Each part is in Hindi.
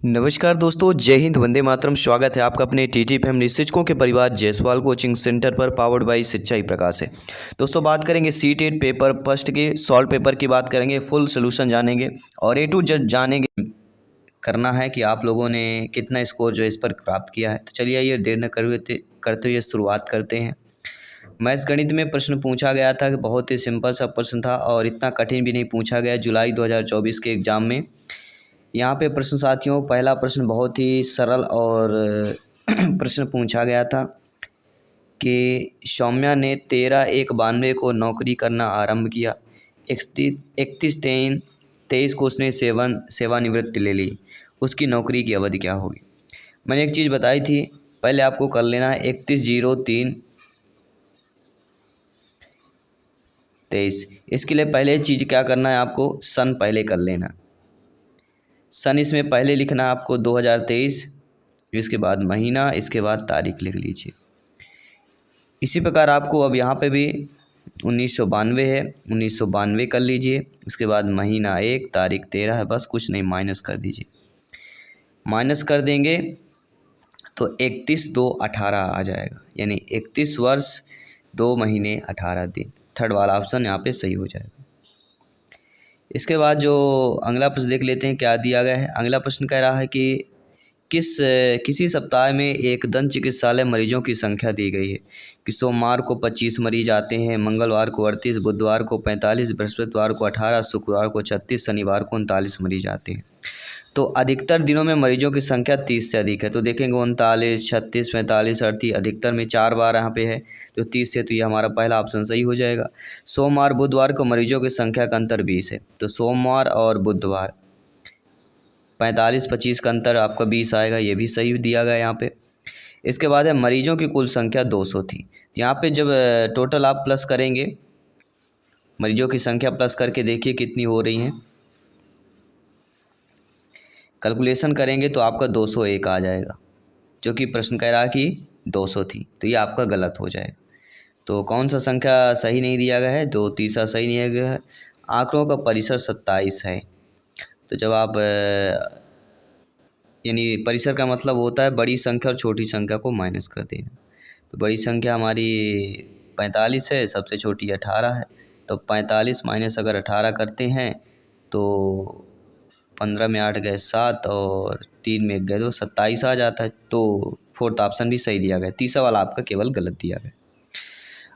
नमस्कार दोस्तों, जय हिंद, वंदे मातरम। स्वागत है आपका अपने टीटी फैमिली शिक्षकों के परिवार जायसवाल कोचिंग सेंटर पर, पावर्ड बाई शिक्षा ही प्रकाश है। दोस्तों बात करेंगे C-TET पेपर फर्स्ट के सॉल्व पेपर की बात करेंगे, फुल सोल्यूशन जानेंगे और A to Z जानेंगे। करना है कि आप लोगों ने कितना स्कोर जो है इस पर प्राप्त किया है। तो चलिए आइए देर न करते हुए शुरुआत करते हैं। मैथ्स गणित में प्रश्न पूछा गया था कि बहुत ही सिंपल सा प्रश्न था और इतना कठिन भी नहीं पूछा गया जुलाई 2024 के एग्ज़ाम में। यहाँ पे प्रश्न साथियों, पहला प्रश्न बहुत ही सरल और प्रश्न पूछा गया था कि सौम्या ने 13/1/92 को नौकरी करना आरंभ किया। 31/3/23 को उसने सेवानिवृत्ति ले ली। उसकी नौकरी की अवधि क्या होगी? मैंने एक चीज़ बताई थी, पहले आपको कर लेना है 31/03/23। इसके लिए पहले चीज़ क्या करना है, आपको सन पहले कर लेना। सन इसमें पहले लिखना है आपको 2023, इसके बाद महीना, इसके बाद तारीख लिख लीजिए। इसी प्रकार आपको अब यहाँ पे भी 1992 है, 1992 कर लीजिए। इसके बाद महीना 1, तारीख 13 है, बस कुछ नहीं, माइनस कर दीजिए। माइनस कर देंगे तो 31/2/18 आ जाएगा, यानी 31 वर्ष 2 महीने 18 दिन। थर्ड वाला ऑप्शन यहाँ पे सही हो जाएगा। इसके बाद जो अगला प्रश्न देख लेते हैं क्या दिया गया है। अगला प्रश्न कह रहा है कि किसी सप्ताह में एक दंत चिकित्सालय मरीजों की संख्या दी गई है कि सोमवार को 25 मरीज आते हैं, मंगलवार को 38, बुधवार को 45, बृहस्पतिवार को 18, शुक्रवार को 36, शनिवार को 39 मरीज आते हैं। तो अधिकतर दिनों में मरीजों की संख्या 30 से अधिक है। तो देखेंगे 39, 36, 45, 38, अधिकतर में 4 बार यहाँ पे है तो 30 से, तो ये हमारा पहला ऑप्शन सही हो जाएगा। सोमवार बुधवार को मरीजों की संख्या का अंतर 20 है, तो सोमवार और बुधवार 45-25 का अंतर आपका 20 आएगा, ये भी सही दिया गया यहाँ पे। इसके बाद है मरीजों की कुल संख्या 200 थी। यहाँ पे जब टोटल आप प्लस करेंगे, मरीजों की संख्या प्लस करके देखिए कितनी हो रही हैं। कैलकुलेशन करेंगे तो आपका 201 आ जाएगा, जो कि प्रश्न कह रहा है कि 200 थी, तो ये आपका गलत हो जाएगा। तो कौन सा संख्या सही नहीं दिया गया है? तो तीसरा सही नहीं दिया गया है। आंकड़ों का परिसर 27 है। तो जब आप यानी परिसर का मतलब होता है बड़ी संख्या और छोटी संख्या को माइनस कर देना। तो बड़ी संख्या हमारी 45 है, सबसे छोटी 18 है। तो 45 माइनस अगर 18 करते हैं तो 15 में 8 गए 7 और 3 में 1 गए 2, 27 आ जाता है। तो फोर्थ ऑप्शन भी सही दिया गया, तीसरा वाला आपका केवल गलत दिया गया।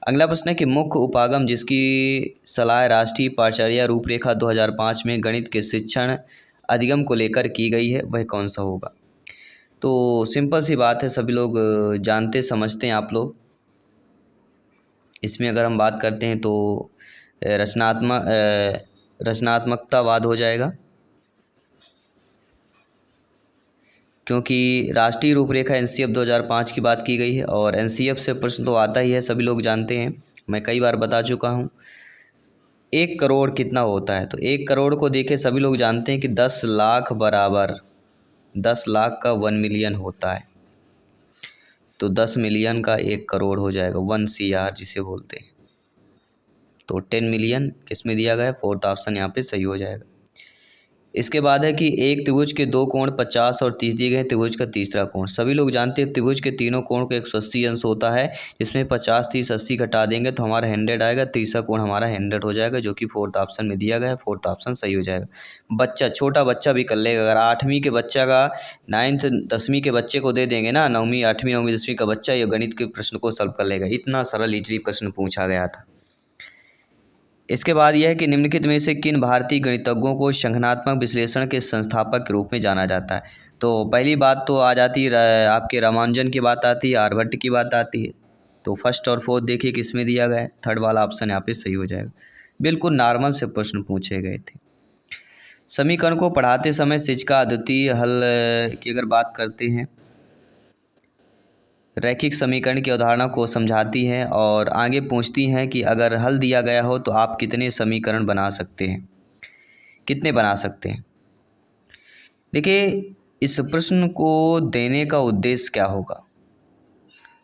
अगला प्रश्न है कि मुख्य उपागम जिसकी सलाह राष्ट्रीय पाठचर्या रूपरेखा 2005 में गणित के शिक्षण अधिगम को लेकर की गई है, वह कौन सा होगा? तो सिंपल सी बात है, सभी लोग जानते समझते हैं आप लोग। इसमें अगर हम बात करते हैं तो रचनात्मकतावाद हो जाएगा, क्योंकि राष्ट्रीय रूपरेखा NCF 2005 की बात की गई है और NCF से प्रश्न तो आता ही है, सभी लोग जानते हैं, मैं कई बार बता चुका हूँ। 1 करोड़ कितना होता है? तो 1 करोड़ को देखे सभी लोग जानते हैं कि 10 लाख बराबर 10 लाख का 1 मिलियन होता है। तो 10 मिलियन का 1 करोड़ हो जाएगा, 1 CR जिसे बोलते हैं। तो 10 मिलियन किसमें दिया गया है? फोर्थ ऑप्शन यहाँ पे सही हो जाएगा। इसके बाद है कि एक त्रिभुज के 2 कोण 50 और 30 दिए गए हैं, त्रिभुज का तीसरा कोण। सभी लोग जानते हैं त्रिभुज के तीनों कोण को 180 अंश होता है, जिसमें 50, 30, 80 घटा देंगे तो हमारा 100 आएगा। तीसरा कोण हमारा 100 हो जाएगा, जो कि फोर्थ ऑप्शन में दिया गया है, फोर्थ ऑप्शन सही हो जाएगा। बच्चा, छोटा बच्चा भी कर लेगा। अगर 8वीं के बच्चा का 9th 10वीं के बच्चे को दे देंगे ना, 9वीं 8वीं 9वीं 10वीं का बच्चा ये गणित के प्रश्न को सॉल्व कर लेगा। इतना सरल इजली प्रश्न पूछा गया था। इसके बाद यह है कि निम्नलिखित में से किन भारतीय गणितज्ञों को संगणनात्मक विश्लेषण के संस्थापक के रूप में जाना जाता है? तो पहली बात तो आ जाती है आपके रामानुजन की बात आती है, आर्यभट्ट की बात आती है। तो फर्स्ट और फोर्थ देखिए किसमें दिया गया है, थर्ड वाला ऑप्शन यहाँ पे सही हो जाएगा। बिल्कुल नॉर्मल से प्रश्न पूछे गए थे। समीकरण को पढ़ाते समय शिक्षिका अद्वितीय हल की अगर बात करते हैं, रैखिक समीकरण की अवधारणा को समझाती हैं और आगे पूछती हैं कि अगर हल दिया गया हो तो आप कितने समीकरण बना सकते हैं, कितने बना सकते हैं। देखिए, इस प्रश्न को देने का उद्देश्य क्या होगा?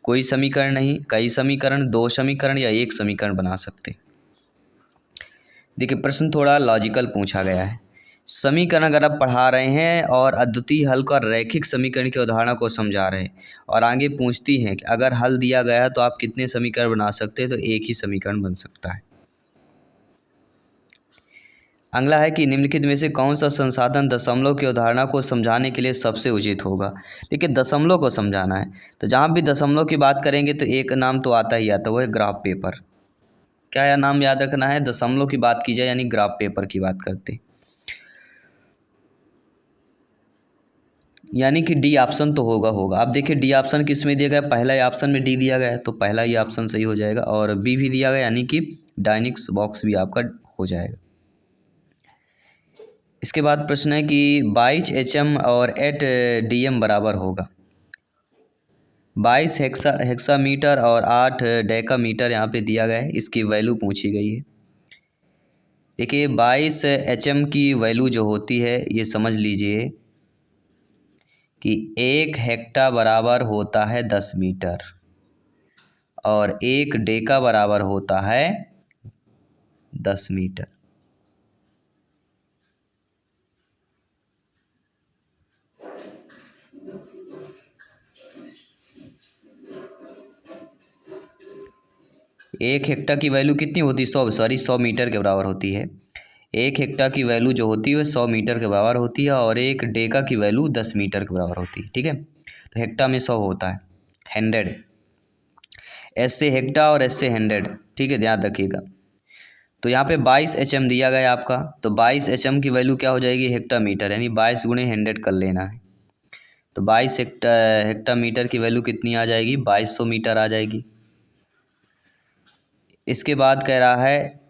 कोई समीकरण नहीं, कई समीकरण, 2 समीकरण या 1 समीकरण बना सकते हैं। देखिए, प्रश्न थोड़ा लॉजिकल पूछा गया है। समीकरण अगर आप पढ़ा रहे हैं और अद्वितीय हल का रैखिक समीकरण की अवधारणा को समझा रहे हैं और आगे पूछती हैं कि अगर हल दिया गया है तो आप कितने समीकरण बना सकते हैं, तो एक ही समीकरण बन सकता है। अगला है कि निम्नलिखित में से कौन सा संसाधन दशमलव की अवधारणा को समझाने के लिए सबसे उचित होगा। देखिए दशमलव को समझाना है तो जहाँ भी दशमलव की बात करेंगे तो एक नाम तो आता ही आता है, वो है ग्राफ पेपर। क्या यह नाम याद रखना है, दशमलव की बात की जाए यानी ग्राफ पेपर की बात करते हैं। यानी कि डी ऑप्शन तो होगा। अब देखिए डी ऑप्शन किस में दिया गया, पहला ही ऑप्शन में डी दिया गया है तो पहला ही ऑप्शन सही हो जाएगा, और बी भी दिया गया यानी कि डायनिक्स बॉक्स भी आपका हो जाएगा। इसके बाद प्रश्न है कि 22 HM और 8 DM बराबर होगा। 22 हेक्सामीटर और 8 डेकामीटर यहाँ पे दिया गया है, इसकी वैल्यू पूछी गई है। देखिए 22 HM की वैल्यू जो होती है ये समझ लीजिए कि 1 हेक्टा बराबर होता है 10 मीटर और 1 डेका बराबर होता है 10 मीटर। एक हेक्टा की वैल्यू कितनी होती है, 100 मीटर के बराबर होती है। एक हेक्टा की वैल्यू जो होती है वह 100 मीटर के बराबर होती है और एक डेका की वैल्यू 10 मीटर के बराबर होती है। ठीक है, तो हेक्टा में 100 होता है, 100। एस से हेक्टा और एस से 100, ठीक है, ध्यान रखिएगा। तो यहाँ पे 22 HM दिया गया है आपका, तो 22 HM की वैल्यू क्या हो जाएगी, हेक्टा मीटर, यानी 22 गुणे 100 कर लेना है। तो 22 हेक्टा मीटर की वैल्यू कितनी आ जाएगी, 2200 मीटर आ जाएगी। इसके बाद कह रहा है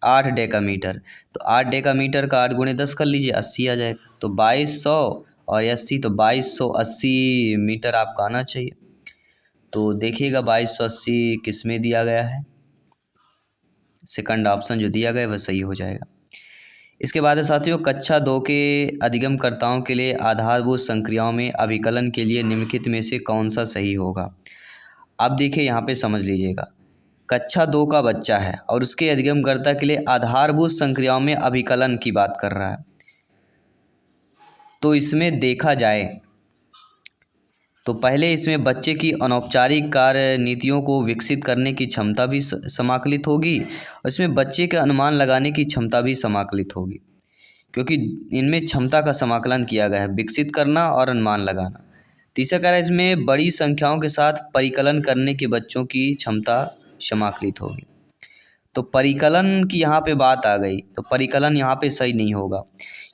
8 डेकामीटर, तो 8 डेकामीटर का 8 गुणे 10 कर लीजिए, 80 आ जाएगा। तो 2200 और 80, तो 2280 मीटर आपका आना चाहिए। तो देखिएगा 2280 किस में दिया गया है, सेकंड ऑप्शन जो दिया गया है वह सही हो जाएगा। इसके बाद है साथियों, कक्षा 2 के अधिगमकर्ताओं के लिए आधारभूत संक्रियाओं में अभिकलन के लिए निम्नलिखित में से कौन सा सही होगा। अब देखिए यहाँ पे समझ लीजिएगा, कक्षा 2 का बच्चा है और उसके अधिगमकर्ता के लिए आधारभूत संक्रियाओं में अभिकलन की बात कर रहा है, तो इसमें देखा जाए तो पहले इसमें बच्चे की अनौपचारिक कार्य नीतियों को विकसित करने की क्षमता भी समाकलित होगी और इसमें बच्चे के अनुमान लगाने की क्षमता भी समाकलित होगी, क्योंकि इनमें क्षमता का समाकलन किया गया है, विकसित करना और अनुमान लगाना। तीसरा कह रहा है इसमें बड़ी संख्याओं के साथ परिकलन करने के बच्चों की क्षमता समाकलित होगी। तो परिकलन की यहाँ पे बात आ गई, तो परिकलन यहाँ पे सही नहीं होगा,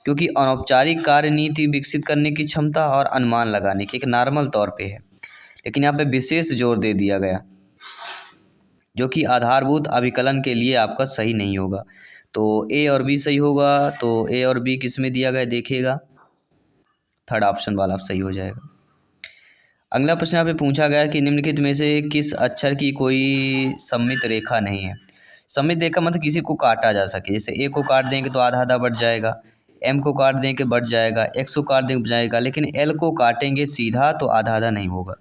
क्योंकि अनौपचारिक कार्य नीति विकसित करने की क्षमता और अनुमान लगाने की एक नॉर्मल तौर पे है, लेकिन यहाँ पे विशेष जोर दे दिया गया जो कि आधारभूत अभिकलन के लिए आपका सही नहीं होगा। तो ए और बी सही होगा, तो ए और बी किस में दिया गया देखिएगा, थर्ड ऑप्शन वाला आप सही हो जाएगा। अगला प्रश्न यहाँ पे पूछा गया कि निम्नलिखित में से किस अक्षर की कोई सममित रेखा नहीं है। सममित रेखा मतलब किसी को काटा जा सके, जैसे ए को काट देंगे तो आधा आधा बढ़ जाएगा, एम को काट देंगे बढ़ जाएगा, एक्स को काट देंगे बढ़ जाएगा, लेकिन एल को काटेंगे सीधा तो आधा आधा नहीं होगा।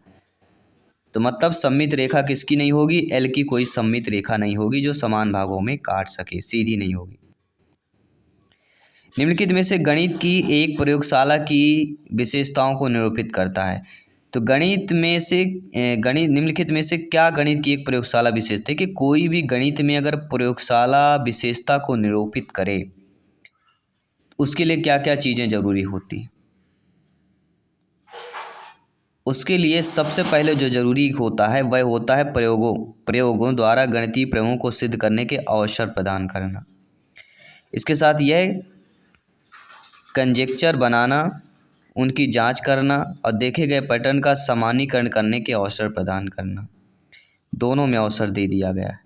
तो मतलब सममित रेखा किसकी नहीं होगी, एल की कोई सममित रेखा नहीं होगी जो समान भागों में काट सके, सीधी नहीं होगी। निम्नलिखित में से गणित की एक प्रयोगशाला की विशेषताओं को निरूपित करता है। तो निम्नलिखित में से क्या गणित की एक प्रयोगशाला विशेषता है, कि कोई भी गणित में अगर प्रयोगशाला विशेषता को निरूपित करे उसके लिए क्या क्या चीज़ें जरूरी होती हैं। उसके लिए सबसे पहले जो जरूरी होता है वह होता है प्रयोगों द्वारा गणितीय प्रयोगों को सिद्ध करने के अवसर प्रदान करना। इसके साथ यह कंजेक्चर बनाना, उनकी जांच करना और देखे गए पैटर्न का सामान्यीकरण करने के अवसर प्रदान करना, दोनों में अवसर दे दिया गया है।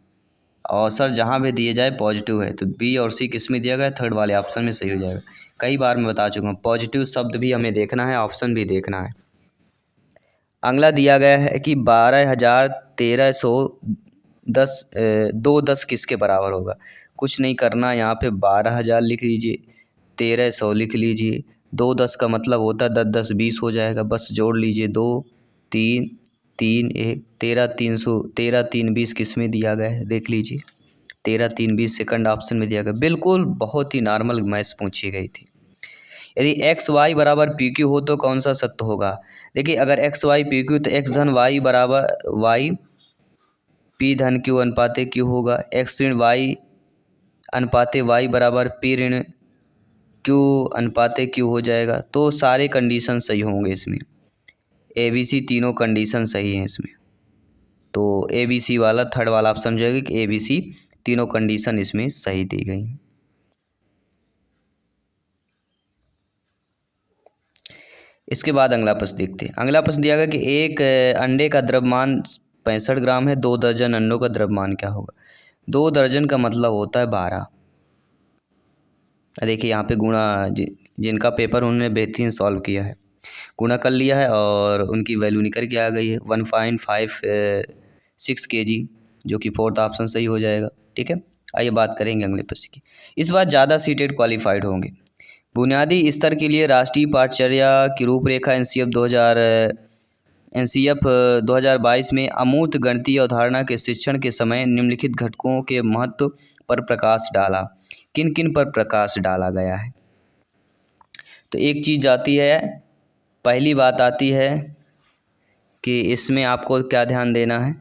अवसर जहाँ भी दिए जाए पॉजिटिव है, तो बी और सी किस में दिया गया है, थर्ड वाले ऑप्शन में सही हो जाएगा। कई बार मैं बता चुका हूँ, पॉजिटिव शब्द भी हमें देखना है, ऑप्शन भी देखना है। अगला दिया गया है कि 12,1310 2 10 किसके बराबर होगा। कुछ नहीं करना, यहाँ पे 12,000 लिख लीजिए, 1,300 लिख लीजिए, 2 10 का मतलब होता है 10 10 20 हो जाएगा, बस जोड़ लीजिए 2 3 3 1 13 300 13 3 20 किस में दिया गया है देख लीजिए, 13 3 20 सेकंड ऑप्शन में दिया गया, बिल्कुल बहुत ही नॉर्मल मैथ्स पूछी गई थी। यदि एक्स वाई बराबर पी क्यू हो तो कौन सा सत्य होगा? देखिए अगर एक्स वाई पी क्यू तो एक्स धन वाई बराबर वाई पी धन क्यू अनुपाते क्यू होगा। एक्स ऋण वाई अनुपाते वाई बराबर पी ऋण क्यू अनुपाते क्यू हो जाएगा। तो सारे कंडीशन सही होंगे इसमें, ए बी सी तीनों कंडीशन सही हैं इसमें। तो ए बी सी वाला थर्ड वाला ऑप्शन जो है कि ए बी सी तीनों कंडीशन इसमें सही दी गई हैं। इसके बाद अगला प्रश्न देखते हैं। अगला प्रश्न दिया गया कि एक अंडे का द्रव्यमान 65 ग्राम है, 2 दर्जन अंडों का द्रव्यमान क्या होगा? 2 दर्जन का मतलब होता है 12। देखिए यहाँ पे गुणा जिनका पेपर उन्होंने बेहतरीन सॉल्व किया है, गुणा कर लिया है और उनकी वैल्यू निकल के आ गई है 1.56 kg, जो कि फोर्थ ऑप्शन सही हो जाएगा। ठीक है, आइए बात करेंगे अगले प्रश्न की। इस बार ज़्यादा सीटेड क्वालिफाइड होंगे। बुनियादी स्तर के लिए राष्ट्रीय पाठचर्या की रूपरेखा एनसीएफ 2022 में अमूर्त गणितीय अवधारणा के शिक्षण के समय निम्नलिखित घटकों के महत्व पर प्रकाश डाला। किन किन पर प्रकाश डाला गया है? तो एक चीज़ आती है, पहली बात आती है कि इसमें आपको क्या ध्यान देना है।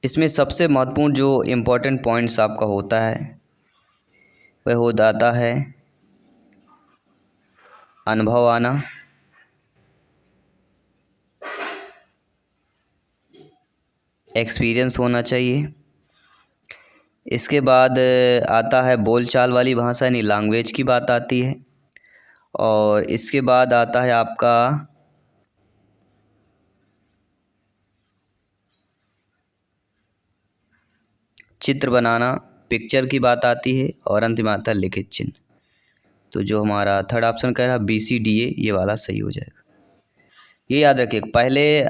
इसमें सबसे महत्वपूर्ण जो इम्पोर्टेंट पॉइंट्स आपका होता है वह हो जाता है अनुभव आना, एक्सपीरियंस होना चाहिए। इसके बाद आता है बोलचाल वाली भाषा यानी लैंग्वेज की बात आती है। और इसके बाद आता है आपका चित्र बनाना, पिक्चर की बात आती है। और अंत में आता है लिखित चिन्ह। तो जो हमारा थर्ड ऑप्शन कह रहा है BCDA, ये वाला सही हो जाएगा। ये याद रखिए, पहले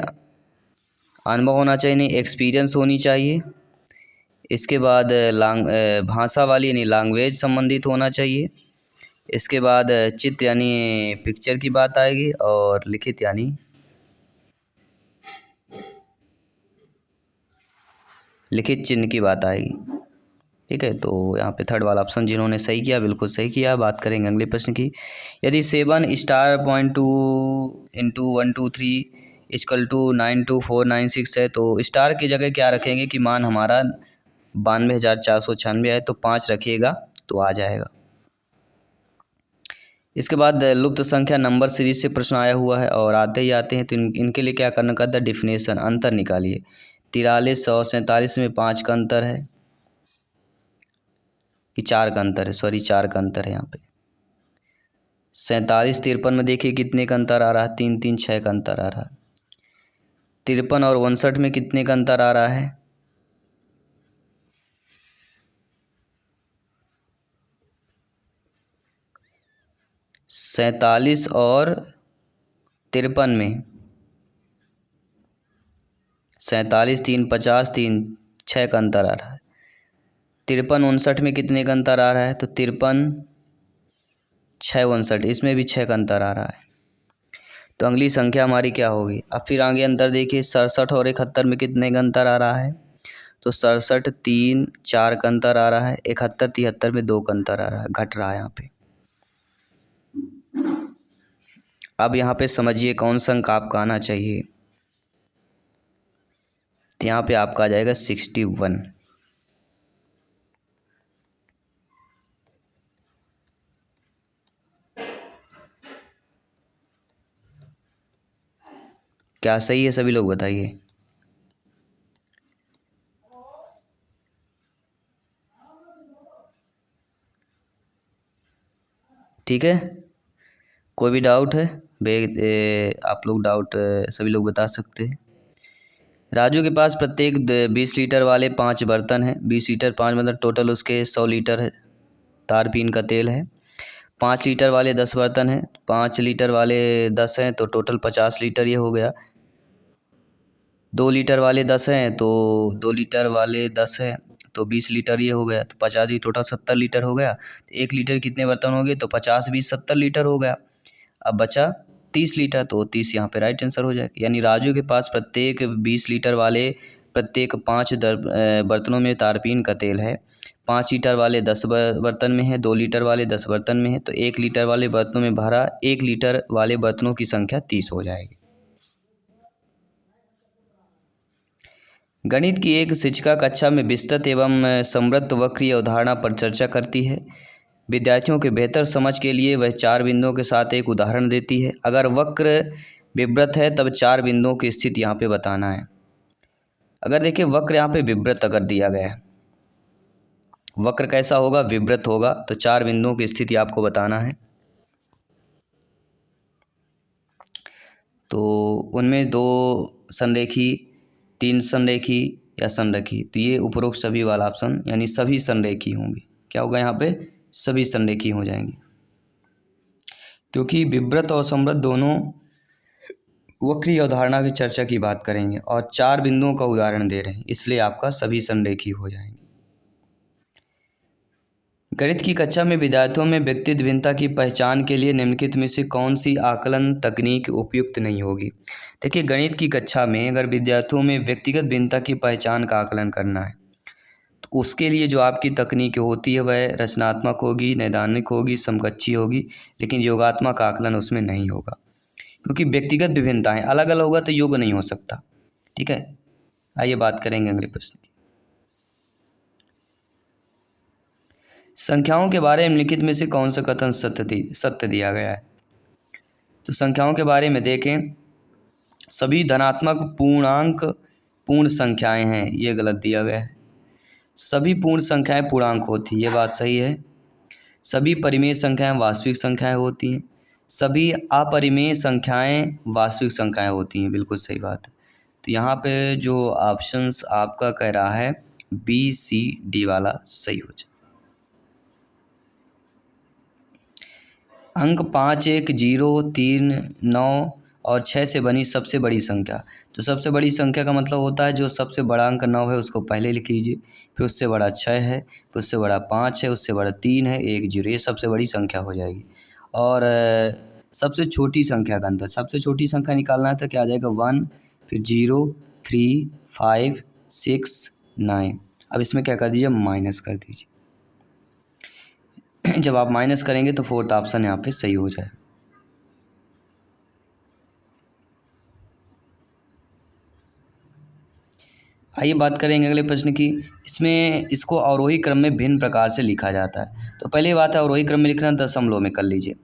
अनुभव होना चाहिए, नहीं एक्सपीरियंस होनी चाहिए। इसके बाद भाषा वाली यानी लैंग्वेज संबंधित होना चाहिए। इसके बाद चित्र यानी पिक्चर की बात आएगी। और लिखित यानी लिखित चिन्ह की बात आएगी। ठीक है, तो यहाँ पे थर्ड वाला ऑप्शन जिन्होंने सही किया बिल्कुल सही किया। बात करेंगे अगले प्रश्न की। यदि 7 स्टार 0.2 इंटू 123 इक्वल टू 92496 है तो स्टार की जगह क्या रखेंगे कि मान हमारा 92,496 है, तो 5 रखिएगा तो आ जाएगा। इसके बाद लुप्त संख्या नंबर सीरीज से प्रश्न आया हुआ है और आते ही आते हैं, तो इनके लिए क्या करना कहता है, डिफिनेशन अंतर निकालिए। 43 और 47 में 5 का अंतर है कि 4 का अंतर है, सॉरी 4 का अंतर है यहाँ पे। 47 53 में देखिए कितने का अंतर आ रहा है, 3 3 6 का अंतर आ रहा है। 53 और 59 में कितने का अंतर आ रहा है, 47 और 53 में 47 3 50 3 6 का अंतर आ रहा है। 53 59 में कितने का अंतर आ रहा है, तो 53 6 59, इसमें भी 6 का अंतर आ रहा है। तो अगली संख्या हमारी क्या होगी। अब फिर आगे अंतर देखिए, 67 और 71 में कितने का अंतर आ रहा है, तो 67 3 4 का अंतर आ रहा है। 71 73 में 2 का अंतर आ रहा है, घट रहा है यहाँ पे। अब यहाँ पे समझिए कौन सा अंक आपका आना चाहिए, तो यहाँ पे आपका आ जाएगा 61। क्या सही है सभी लोग बताइए। ठीक है, कोई भी डाउट है आप लोग डाउट सभी लोग बता सकते हैं। राजू के पास प्रत्येक 20 लीटर वाले 5 बर्तन हैं। 20 लीटर 5 मतलब टोटल उसके 100 लीटर है तारपीन का तेल है। 5 लीटर वाले 10 बर्तन हैं, 5 लीटर वाले 10 हैं तो टोटल 50 लीटर ये हो गया। 2 लीटर वाले 10 हैं तो 2 लीटर वाले 10 हैं तो 20 लीटर ये हो गया, तो 50 ही टोटल 70 लीटर हो गया। 1 लीटर कितने बर्तन हो गए, तो 50 20 70 लीटर हो गया। अब बचा 30 लीटर, तो 30 यहाँ पे राइट आंसर हो जाएगा। यानी राजू के पास प्रत्येक 20 लीटर वाले प्रत्येक 5 बर्तनों में तारपीन का तेल है। 5 लीटर वाले 10 बर्तन में है, 2 लीटर वाले 10 बर्तन में है, तो 1 लीटर वाले बर्तनों में भरा 1 लीटर वाले बर्तनों की संख्या 30 हो जाएगी। गणित की एक शिक्षिका कक्षा में विस्तृत एवं समृद्ध वक्रीय अवधारणा पर चर्चा करती है। विद्यार्थियों के बेहतर समझ के लिए वह 4 बिंदुओं के साथ एक उदाहरण देती है। अगर वक्र विवृत है तब 4 बिंदुओं की स्थिति यहाँ पे बताना है। अगर देखिए वक्र यहाँ पे विवृत अगर दिया गया है, वक्र कैसा होगा, विवृत होगा, तो 4 बिंदुओं की स्थिति आपको बताना है। तो उनमें 2 संरेखी, 3 संरेखी या संरेखी, तो ये उपरोक्त सभी वाला ऑप्शन यानी सभी संरेखी होंगी। क्या होगा यहाँ पे, सभी संरेखी हो जाएंगी, क्योंकि विवृत और समृद्ध दोनों वक्रीय अवधारणा की चर्चा की बात करेंगे और 4 बिंदुओं का उदाहरण दे रहे हैं, इसलिए आपका सभी संरेखी हो जाएंगे। गणित की कक्षा में विद्यार्थियों में व्यक्तित्व भिन्नता की पहचान के लिए निम्नलिखित में से कौन सी आकलन तकनीक उपयुक्त नहीं होगी। देखिए गणित की कक्षा में अगर विद्यार्थियों में व्यक्तिगत भिन्नता की पहचान का आकलन करना है तो उसके लिए जो आपकी तकनीक होती है वह रचनात्मक होगी, नैदानिक होगी, समकक्षी होगी, लेकिन योगात्मक आकलन उसमें नहीं होगा, क्योंकि व्यक्तिगत विभिन्नताएं अलग अलग होगा तो योग नहीं हो सकता। ठीक है, आइए बात करेंगे अगले प्रश्न की। संख्याओं के बारे में लिखित में से कौन सा कथन सत्य दिया गया है। तो संख्याओं के बारे में देखें, सभी धनात्मक पूर्णांक पूर्ण संख्याएं हैं, ये गलत दिया गया है। सभी पूर्ण संख्याएं पूर्णांक होती है, ये बात सही है। सभी परिमेय संख्याएं वास्तविक संख्याएं होती हैं। सभी अपरिमेय संख्याएं वास्तविक संख्याएं होती हैं, बिल्कुल सही बात है। तो यहाँ पे जो ऑप्शंस आपका कह रहा है बी सी डी वाला सही हो जाए। अंक 5, 1, 0, 3, 9 और 6 से बनी सबसे बड़ी संख्या। तो सबसे बड़ी संख्या का मतलब होता है जो सबसे बड़ा अंक 9 है उसको पहले लिख लीजिए, फिर उससे बड़ा 6 है, फिर उससे बड़ा 5 है, उससे बड़ा 3 है, 1, 0, ये सबसे बड़ी संख्या हो जाएगी। और सबसे छोटी संख्या का अंतर, सबसे छोटी संख्या निकालना है तो क्या आ जाएगा 1, फिर 0, 3, 5, 6, 9। अब इसमें क्या कर दीजिए, माइनस कर दीजिए। जब आप माइनस करेंगे तो फोर्थ ऑप्शन यहाँ पे सही हो जाए। आइए बात करेंगे अगले प्रश्न की। इसमें इसको अवरोही क्रम में भिन्न प्रकार से लिखा जाता है। तो पहली बात है अवरोही क्रम में लिखना, दशमलव में कर लीजिए।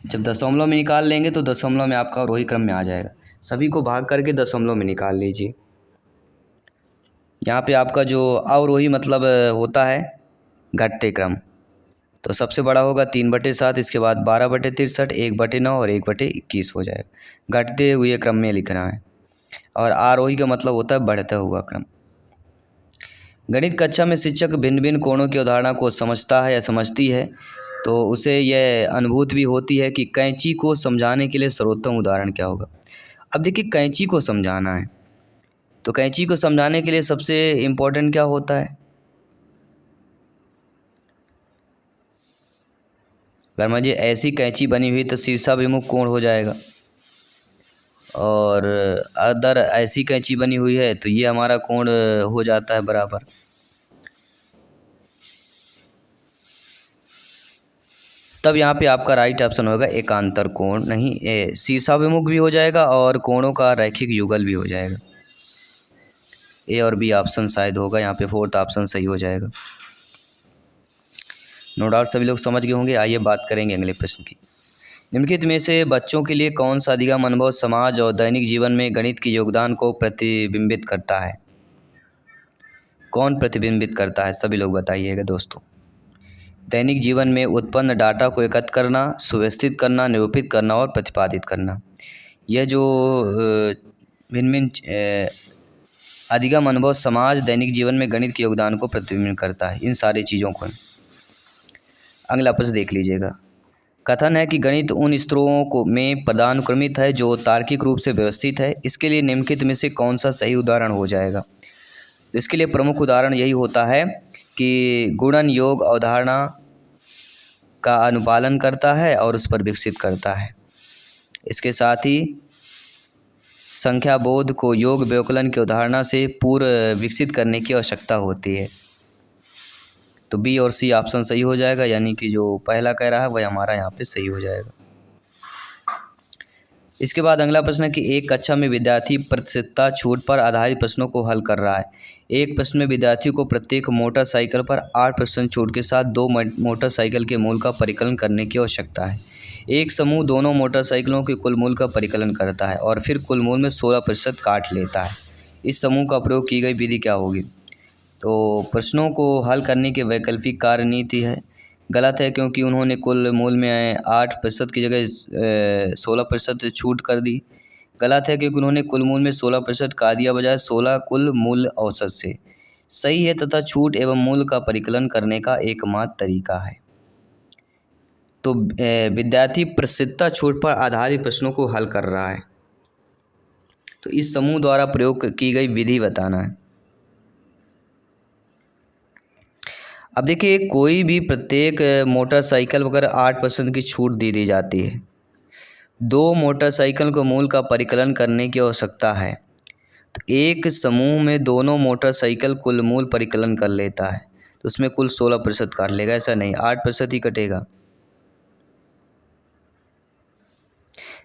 जब दशमलव में निकाल लेंगे तो दशमलव में आपका अवरोही क्रम में आ जाएगा। सभी को भाग करके दशमलव में निकाल लीजिए। यहाँ पे आपका जो अवरोही मतलब होता है घटते क्रम, तो सबसे बड़ा होगा 3/7, इसके बाद 12/63, 1/9 और 1/21 हो जाएगा। घटते हुए क्रम में लिखना है। और आरोही का मतलब होता है बढ़ता हुआ क्रम। गणित कक्षा में शिक्षक भिन्न भिन्न कोणों की अवधारणा को समझता है या समझती है तो उसे यह अनुभूति भी होती है कि कैंची को समझाने के लिए सर्वोत्तम उदाहरण क्या होगा। अब देखिए कैंची को समझाना है तो कैंची को समझाने के लिए सबसे इम्पोर्टेंट क्या होता है, अगर मुझे ऐसी कैंची बनी हुई तो शीर्षाभिमुख कोण हो जाएगा, और अदर ऐसी कैंची बनी हुई है तो ये हमारा कोण हो जाता है बराबर। तब यहाँ पे आपका राइट ऑप्शन होगा एकांतर कोण, नहीं शीर्षाभिमुख भी हो जाएगा और कोणों का रैखिक युगल भी हो जाएगा। ए और बी ऑप्शन शायद होगा, यहाँ पे फोर्थ ऑप्शन सही हो जाएगा। नो डाउट सभी लोग समझ गए होंगे। आइए बात करेंगे अगले प्रश्न की। निम्नलिखित में से बच्चों के लिए कौन सा अधिगम अनुभव समाज और दैनिक जीवन में गणित के योगदान को प्रतिबिंबित करता है। कौन प्रतिबिंबित करता है, सभी लोग बताइएगा दोस्तों। दैनिक जीवन में उत्पन्न डाटा को एकत्र करना, सुव्यवस्थित करना, निरूपित करना और प्रतिपादित करना, यह जो भिन्न भिन्न अधिगम अनुभव समाज दैनिक जीवन में गणित के योगदान को प्रतिबिंबित करता है, इन सारी चीज़ों को। अगला प्रश्न देख लीजिएगा। कथन है कि गणित उन स्तरों को में पदानुक्रमित है जो तार्किक रूप से व्यवस्थित है। इसके लिए निम्नलिखित में से कौन सा सही उदाहरण हो जाएगा। तो इसके लिए प्रमुख उदाहरण यही होता है कि गुणन योग अवधारणा का अनुपालन करता है और उस पर विकसित करता है। इसके साथ ही संख्या बोध को योग व्यवकलन की अवधारणा से पूर्व विकसित करने की आवश्यकता होती है। तो बी और सी ऑप्शन सही हो जाएगा, यानी कि जो पहला कह रहा है वह हमारा यहाँ पे सही हो जाएगा। इसके बाद अगला प्रश्न है कि एक कक्षा में विद्यार्थी प्रतिशतता छूट पर आधारित प्रश्नों को हल कर रहा है। एक प्रश्न में विद्यार्थी को प्रत्येक मोटरसाइकिल पर 8% छूट के साथ 2 मोटरसाइकिल के मूल्य का परिकलन करने की आवश्यकता है। एक समूह दोनों मोटरसाइकिलों के कुल मूल्य का परिकलन करता है और फिर कुल मूल्य में 16% काट लेता है। इस समूह का प्रयोग की गई विधि क्या होगी? तो प्रश्नों को हल करने की वैकल्पिक कार्यनीति है। गलत है, क्योंकि उन्होंने कुल मूल्य में 8% की जगह 16% छूट कर दी। गलत है, क्योंकि उन्होंने कुल मूल्य में 16% काट दिया बजाय 16 कुल मूल्य औसत से। सही है, तथा छूट एवं मूल्य का परिकलन करने का एकमात्र तरीका है। तो विद्यार्थी प्रतिशतता छूट पर आधारित प्रश्नों को हल कर रहा है, तो इस समूह द्वारा प्रयोग की गई विधि बताना है। अब देखिए, कोई भी प्रत्येक मोटरसाइकिल पर 8% की छूट दे दी जाती है। 2 मोटरसाइकिल को मूल्य का परिकलन करने की आवश्यकता है। तो एक समूह में दोनों मोटरसाइकिल कुल मूल्य परिकलन कर लेता है, तो उसमें कुल 16% काट लेगा। ऐसा नहीं, 8% ही कटेगा।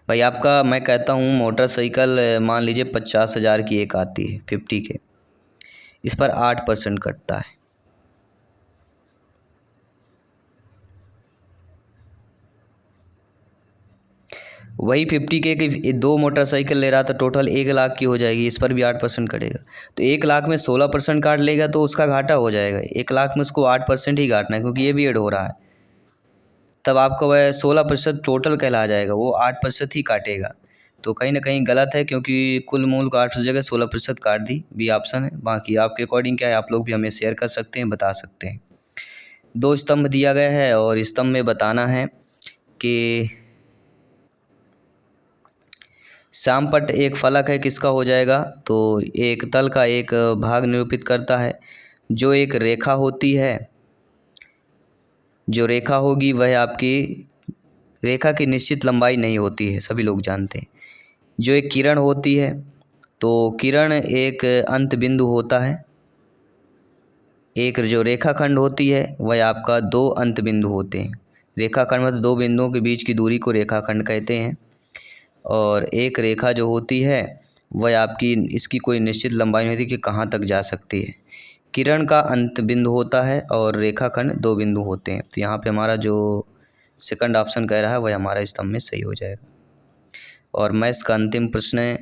भाई आपका मैं कहता हूँ मोटरसाइकिल मान लीजिए 50,000 की एक आती है 50 के, इस पर 8% कटता है। वही 50 के कि 2 मोटरसाइकिल ले रहा था, टोटल 1 लाख की हो जाएगी, इस पर भी 8% कटेगा। तो 1 लाख में 16% काट लेगा तो उसका घाटा हो जाएगा। 1 लाख में उसको 8% ही काटना है, क्योंकि ये भी ऐड हो रहा है। तब आपका वह 16% टोटल कहला जाएगा, वो 8% ही काटेगा। तो कहीं ना कहीं गलत है, क्योंकि कुल मूल्य को 8 जगह 16% काट दी। बी ऑप्शन है। बाकी आपके अकॉर्डिंग क्या है, आप लोग भी हमें शेयर कर सकते हैं, बता सकते हैं। 2 स्तंभ दिया गया है और स्तंभ में बताना है कि श्यामपट्ट एक फलक है, किसका हो जाएगा? तो एक तल का एक भाग निरूपित करता है। जो एक रेखा होती है, जो रेखा होगी वह आपकी रेखा की निश्चित लंबाई नहीं होती है, सभी लोग जानते हैं। जो एक किरण होती है, तो किरण एक अंत बिंदु होता है। एक जो रेखाखंड होती है वह आपका 2 अंत बिंदु होते हैं। रेखाखंड मतलब 2 बिंदुओं के बीच की दूरी को रेखाखंड कहते हैं। और एक रेखा जो होती है वह आपकी इसकी कोई निश्चित लंबाई नहीं होती कि कहाँ तक जा सकती है। किरण का अंत बिंदु होता है और रेखाखंड 2 बिंदु होते हैं। तो यहाँ पे हमारा जो सेकंड ऑप्शन कह रहा है वह हमारा स्तंभ में सही हो जाएगा। और मैथ्स का अंतिम प्रश्न है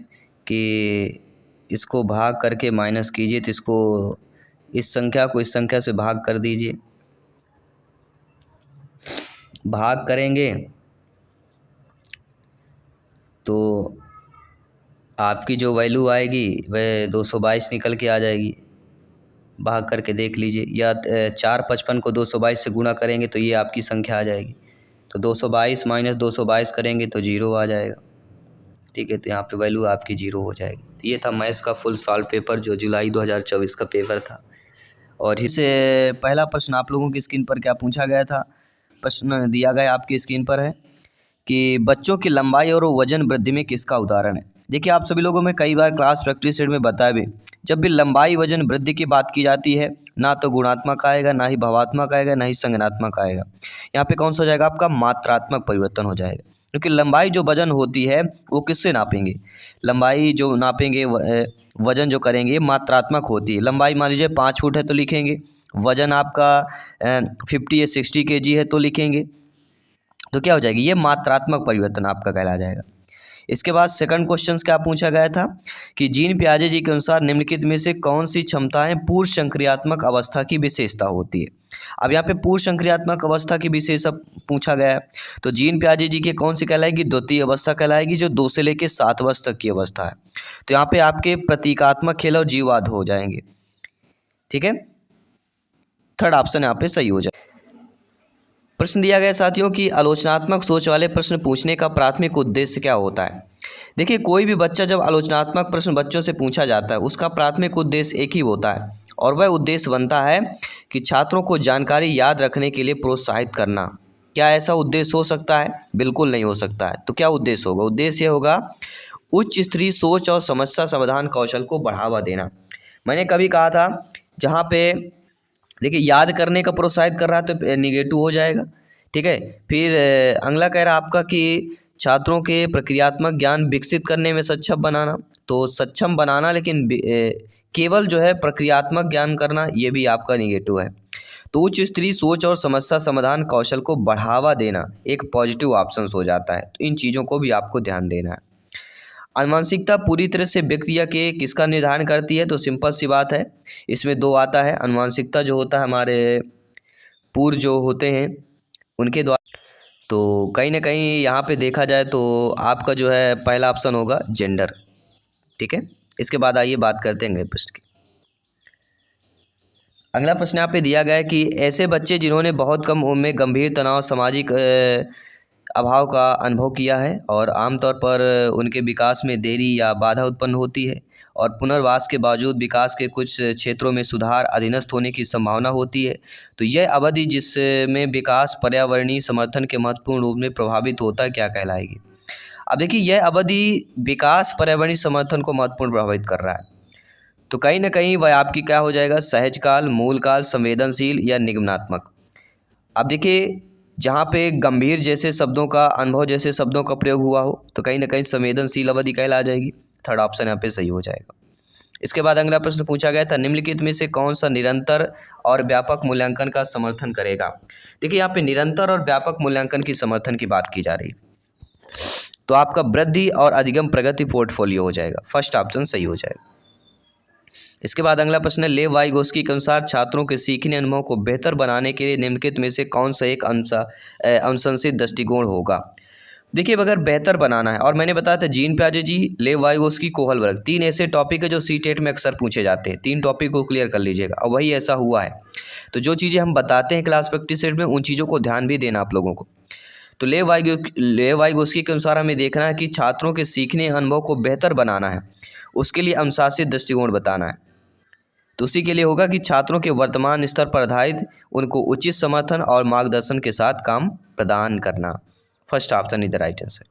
कि इसको भाग करके माइनस कीजिए, तो इसको इस संख्या को इस संख्या से भाग कर दीजिए। भाग करेंगे तो आपकी जो वैल्यू आएगी वह 222 निकल के आ जाएगी। भाग करके देख लीजिए, या 455 को 222 से गुणा करेंगे तो ये आपकी संख्या आ जाएगी। तो 222 माइनस 222 करेंगे तो 0 आ जाएगा। ठीक है, तो यहाँ पे वैल्यू आपकी 0 हो जाएगी। तो ये था मैथ्स का फुल सॉल्व पेपर, जो जुलाई 2024 का पेपर था। और इससे पहला प्रश्न आप लोगों की स्क्रीन पर क्या पूछा गया था? प्रश्न दिया गया आपकी स्क्रीन पर है कि बच्चों की लंबाई और वजन वृद्धि में किसका उदाहरण है। देखिए, आप सभी लोगों में कई बार क्लास प्रैक्टिस सेट में बताया भी, जब भी लंबाई वजन वृद्धि की बात की जाती है, ना तो गुणात्मक आएगा, ना ही भावात्मक आएगा, ना ही संज्ञानात्मक आएगा। यहाँ पे कौन सा हो जाएगा? आपका मात्रात्मक परिवर्तन हो जाएगा। क्योंकि लंबाई जो वजन होती है वो किससे नापेंगे? लंबाई जो नापेंगे, वजन जो करेंगे मात्रात्मक होती है। लंबाई मान लीजिए 5 फुट है तो लिखेंगे, वजन आपका 50 या 60 kg है तो लिखेंगे। तो क्या हो जाएगी? ये मात्रात्मक परिवर्तन आपका कहला जाएगा। इसके बाद सेकंड क्वेश्चन क्या पूछा गया था कि जीन पियाजे जी के अनुसार निम्नलिखित में से कौन सी क्षमताएं पूर्व संक्रियात्मक अवस्था की विशेषता होती है। अब यहाँ पे पूर्व संक्रियात्मक अवस्था की विशेषता पूछा गया है, तो जीन पियाजे जी की कौन सी कहलाएगी? द्वितीय अवस्था कहलाएगी, जो 2 से लेकर 7 वर्ष तक की अवस्था है। तो यहाँ पे आपके प्रतीकात्मक खेल और जीववाद हो जाएंगे। ठीक है, थर्ड ऑप्शन यहाँ पे सही हो जाए। प्रश्न दिया गया साथियों कि आलोचनात्मक सोच वाले प्रश्न पूछने का प्राथमिक उद्देश्य क्या होता है। देखिए, कोई भी बच्चा जब आलोचनात्मक प्रश्न बच्चों से पूछा जाता है, उसका प्राथमिक उद्देश्य एक ही होता है, और वह उद्देश्य बनता है कि छात्रों को जानकारी याद रखने के लिए प्रोत्साहित करना। क्या ऐसा उद्देश्य हो सकता है? बिल्कुल नहीं हो सकता है। तो क्या उद्देश्य होगा? उद्देश्य ये होगा उच्च स्तरीय सोच और समस्या समाधान कौशल को बढ़ावा देना। मैंने कभी कहा था जहाँ पे देखिए याद करने का प्रोत्साहित कर रहा है तो निगेटिव हो जाएगा, ठीक है। फिर अगला कह रहा है आपका कि छात्रों के प्रक्रियात्मक ज्ञान विकसित करने में सक्षम बनाना, तो सक्षम बनाना लेकिन केवल जो है प्रक्रियात्मक ज्ञान करना, ये भी आपका निगेटिव है। तो उच्च स्तरीय सोच और समस्या समाधान कौशल को बढ़ावा देना एक पॉजिटिव ऑप्शन हो जाता है, तो इन चीज़ों को भी आपको ध्यान देना है। अनुवांशिकता पूरी तरह से व्यक्ति या के किसका निर्धारण करती है, तो सिंपल सी बात है, इसमें दो आता है। अनुवांशिकता जो होता है हमारे पूर्व जो होते हैं उनके द्वारा, तो कहीं ना कहीं यहाँ पे देखा जाए तो आपका जो है पहला ऑप्शन होगा जेंडर, ठीक है। इसके बाद आइए बात करते हैं अगले प्रश्न की। अगला प्रश्न यहाँ पे दिया गया है कि ऐसे बच्चे जिन्होंने बहुत कम उम्र में गंभीर तनाव, सामाजिक अभाव का अनुभव किया है और आमतौर पर उनके विकास में देरी या बाधा उत्पन्न होती है और पुनर्वास के बावजूद विकास के कुछ क्षेत्रों में सुधार अधीनस्थ होने की संभावना होती है, तो यह अवधि जिसमें विकास पर्यावरणीय समर्थन के महत्वपूर्ण रूप में प्रभावित होता है क्या कहलाएगी। अब देखिए यह अवधि विकास पर्यावरणीय समर्थन को महत्वपूर्ण प्रभावित कर रहा है, तो कहीं ना कहीं वह आपकी क्या हो जाएगा, सहज काल, मूल काल, संवेदनशील या निगमनात्मक। अब देखिए जहाँ पे गंभीर जैसे शब्दों का, अनुभव जैसे शब्दों का प्रयोग हुआ हो तो कहीं ना कहीं संवेदनशील अवधि कहला जाएगी। थर्ड ऑप्शन यहाँ पे सही हो जाएगा। इसके बाद अगला प्रश्न पूछा गया था, निम्नलिखित में से कौन सा निरंतर और व्यापक मूल्यांकन का समर्थन करेगा। देखिए यहाँ पे निरंतर और व्यापक मूल्यांकन की समर्थन की बात की जा रही, तो आपका वृद्धि और अधिगम प्रगति पोर्टफोलियो हो जाएगा, फर्स्ट ऑप्शन सही हो जाएगा। इसके बाद अगला प्रश्न है, लेव वाइगोस्की के अनुसार छात्रों के सीखने अनुभव को बेहतर बनाने के लिए निम्नलिखित में से कौन सा एक अनुशंसित दृष्टिकोण होगा। देखिए अगर बेहतर बनाना है, और मैंने बताया था जीन पियाजे जी, लेव वाइगोस्की, कोहलबर्ग, तीन ऐसे टॉपिक है जो सीटेट में अक्सर पूछे जाते हैं। तीन टॉपिक को क्लियर कर लीजिएगा और वही ऐसा हुआ है। तो जो चीज़ें हम बताते हैं क्लास प्रैक्टिस सेट में उन चीज़ों को ध्यान भी देना आप लोगों को। तो लेव वाइगोस्की के अनुसार हमें देखना है कि छात्रों के सीखने अनुभव को बेहतर बनाना है, उसके लिए अनुशासित दृष्टिकोण बताना है। तो उसी के लिए होगा कि छात्रों के वर्तमान स्तर पर आधारित उनको उचित समर्थन और मार्गदर्शन के साथ काम प्रदान करना, first option is the right answer.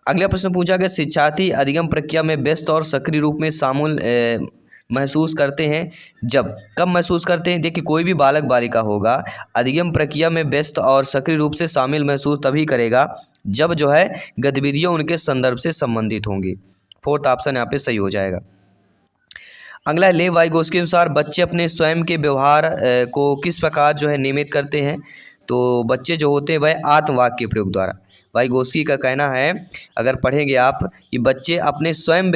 अगला प्रश्न पूछा गया, शिक्षार्थी अधिगम प्रक्रिया में व्यस्त और सक्रिय रूप में शामिल महसूस करते हैं जब, कब महसूस करते हैं। देखिए कोई भी बालक बालिका होगा अधिगम प्रक्रिया में व्यस्त और सक्रिय रूप से शामिल महसूस तभी करेगा जब जो है गतिविधियाँ उनके संदर्भ से संबंधित होंगी, फोर्थ ऑप्शन यहाँ पे सही हो जाएगा। अगला है, लेव वाइगोस्की के अनुसार बच्चे अपने स्वयं के व्यवहार को किस प्रकार जो है नियमित करते हैं। तो बच्चे जो होते हैं वह आत्मवाक्य के प्रयोग द्वारा, वाइगोस्की का कहना है, अगर पढ़ेंगे आप कि बच्चे अपने स्वयं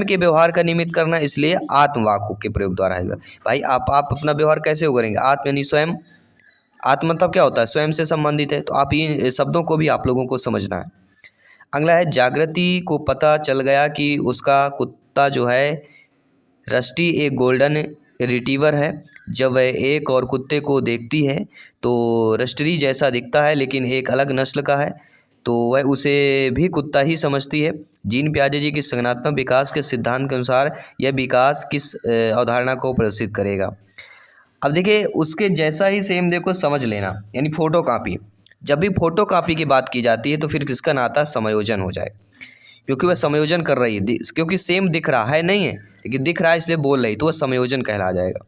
के व्यवहार का नियमित करना, इसलिए आत्मवाक्यों के प्रयोग द्वारा आएगा। भाई आप अपना व्यवहार कैसे हो करेंगे, आत्म यानी स्वयं, आत्म मतलब क्या होता है, स्वयं से संबंधित है, तो आप इन शब्दों को भी आप लोगों को समझना है। अगला है, जागृति को पता चल गया कि उसका कुत्ता जो है रस्टी एक गोल्डन रिट्रीवर है। जब वह एक और कुत्ते को देखती है तो रस्टी जैसा दिखता है लेकिन एक अलग नस्ल का है, तो वह उसे भी कुत्ता ही समझती है। जीन पियाजे जी के संज्ञानात्मक विकास के सिद्धांत के अनुसार यह विकास किस अवधारणा को प्रदर्शित करेगा। अब देखिए उसके जैसा ही सेम देखो समझ लेना, यानी फोटो कॉपी। जब भी फोटो कॉपी की बात की जाती है तो फिर किसका नाता समायोजन हो जाए, क्योंकि वह समायोजन कर रही है, क्योंकि सेम दिख रहा है नहीं है लेकिन दिख रहा है इसलिए बोल रही, तो वह समायोजन कहला जाएगा।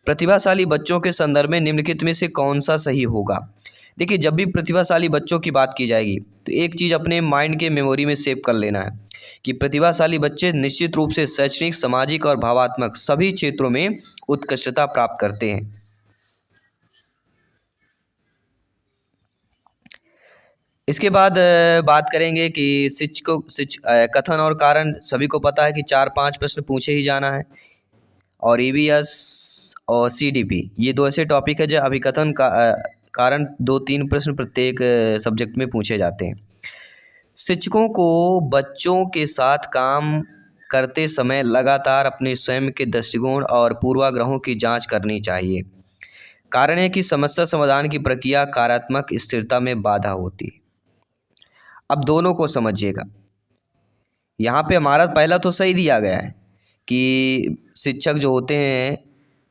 प्रतिभाशाली बच्चों के संदर्भ में निम्नलिखित में से कौन सा सही होगा। देखिए जब भी प्रतिभाशाली बच्चों की बात की जाएगी तो एक चीज़ अपने माइंड के मेमोरी में सेव कर लेना है कि प्रतिभाशाली बच्चे निश्चित रूप से शैक्षणिक, सामाजिक और भावात्मक सभी क्षेत्रों में उत्कृष्टता प्राप्त करते हैं। इसके बाद बात करेंगे कि कथन और कारण। सभी को पता है कि 4-5 प्रश्न पूछे ही जाना है, और ईवीएस और सीडीपी ये दो ऐसे टॉपिक है जो अभिकथन का कारण 2-3 प्रश्न प्रत्येक सब्जेक्ट में पूछे जाते हैं। शिक्षकों को बच्चों के साथ काम करते समय लगातार अपने स्वयं के दृष्टिकोण और पूर्वाग्रहों की जांच करनी चाहिए। कारण है कि समस्या समाधान की प्रक्रिया कार्यात्मक स्थिरता में बाधा होती है। अब दोनों को समझिएगा, यहाँ पे हमारा पहला तो सही दिया गया है कि शिक्षक जो होते हैं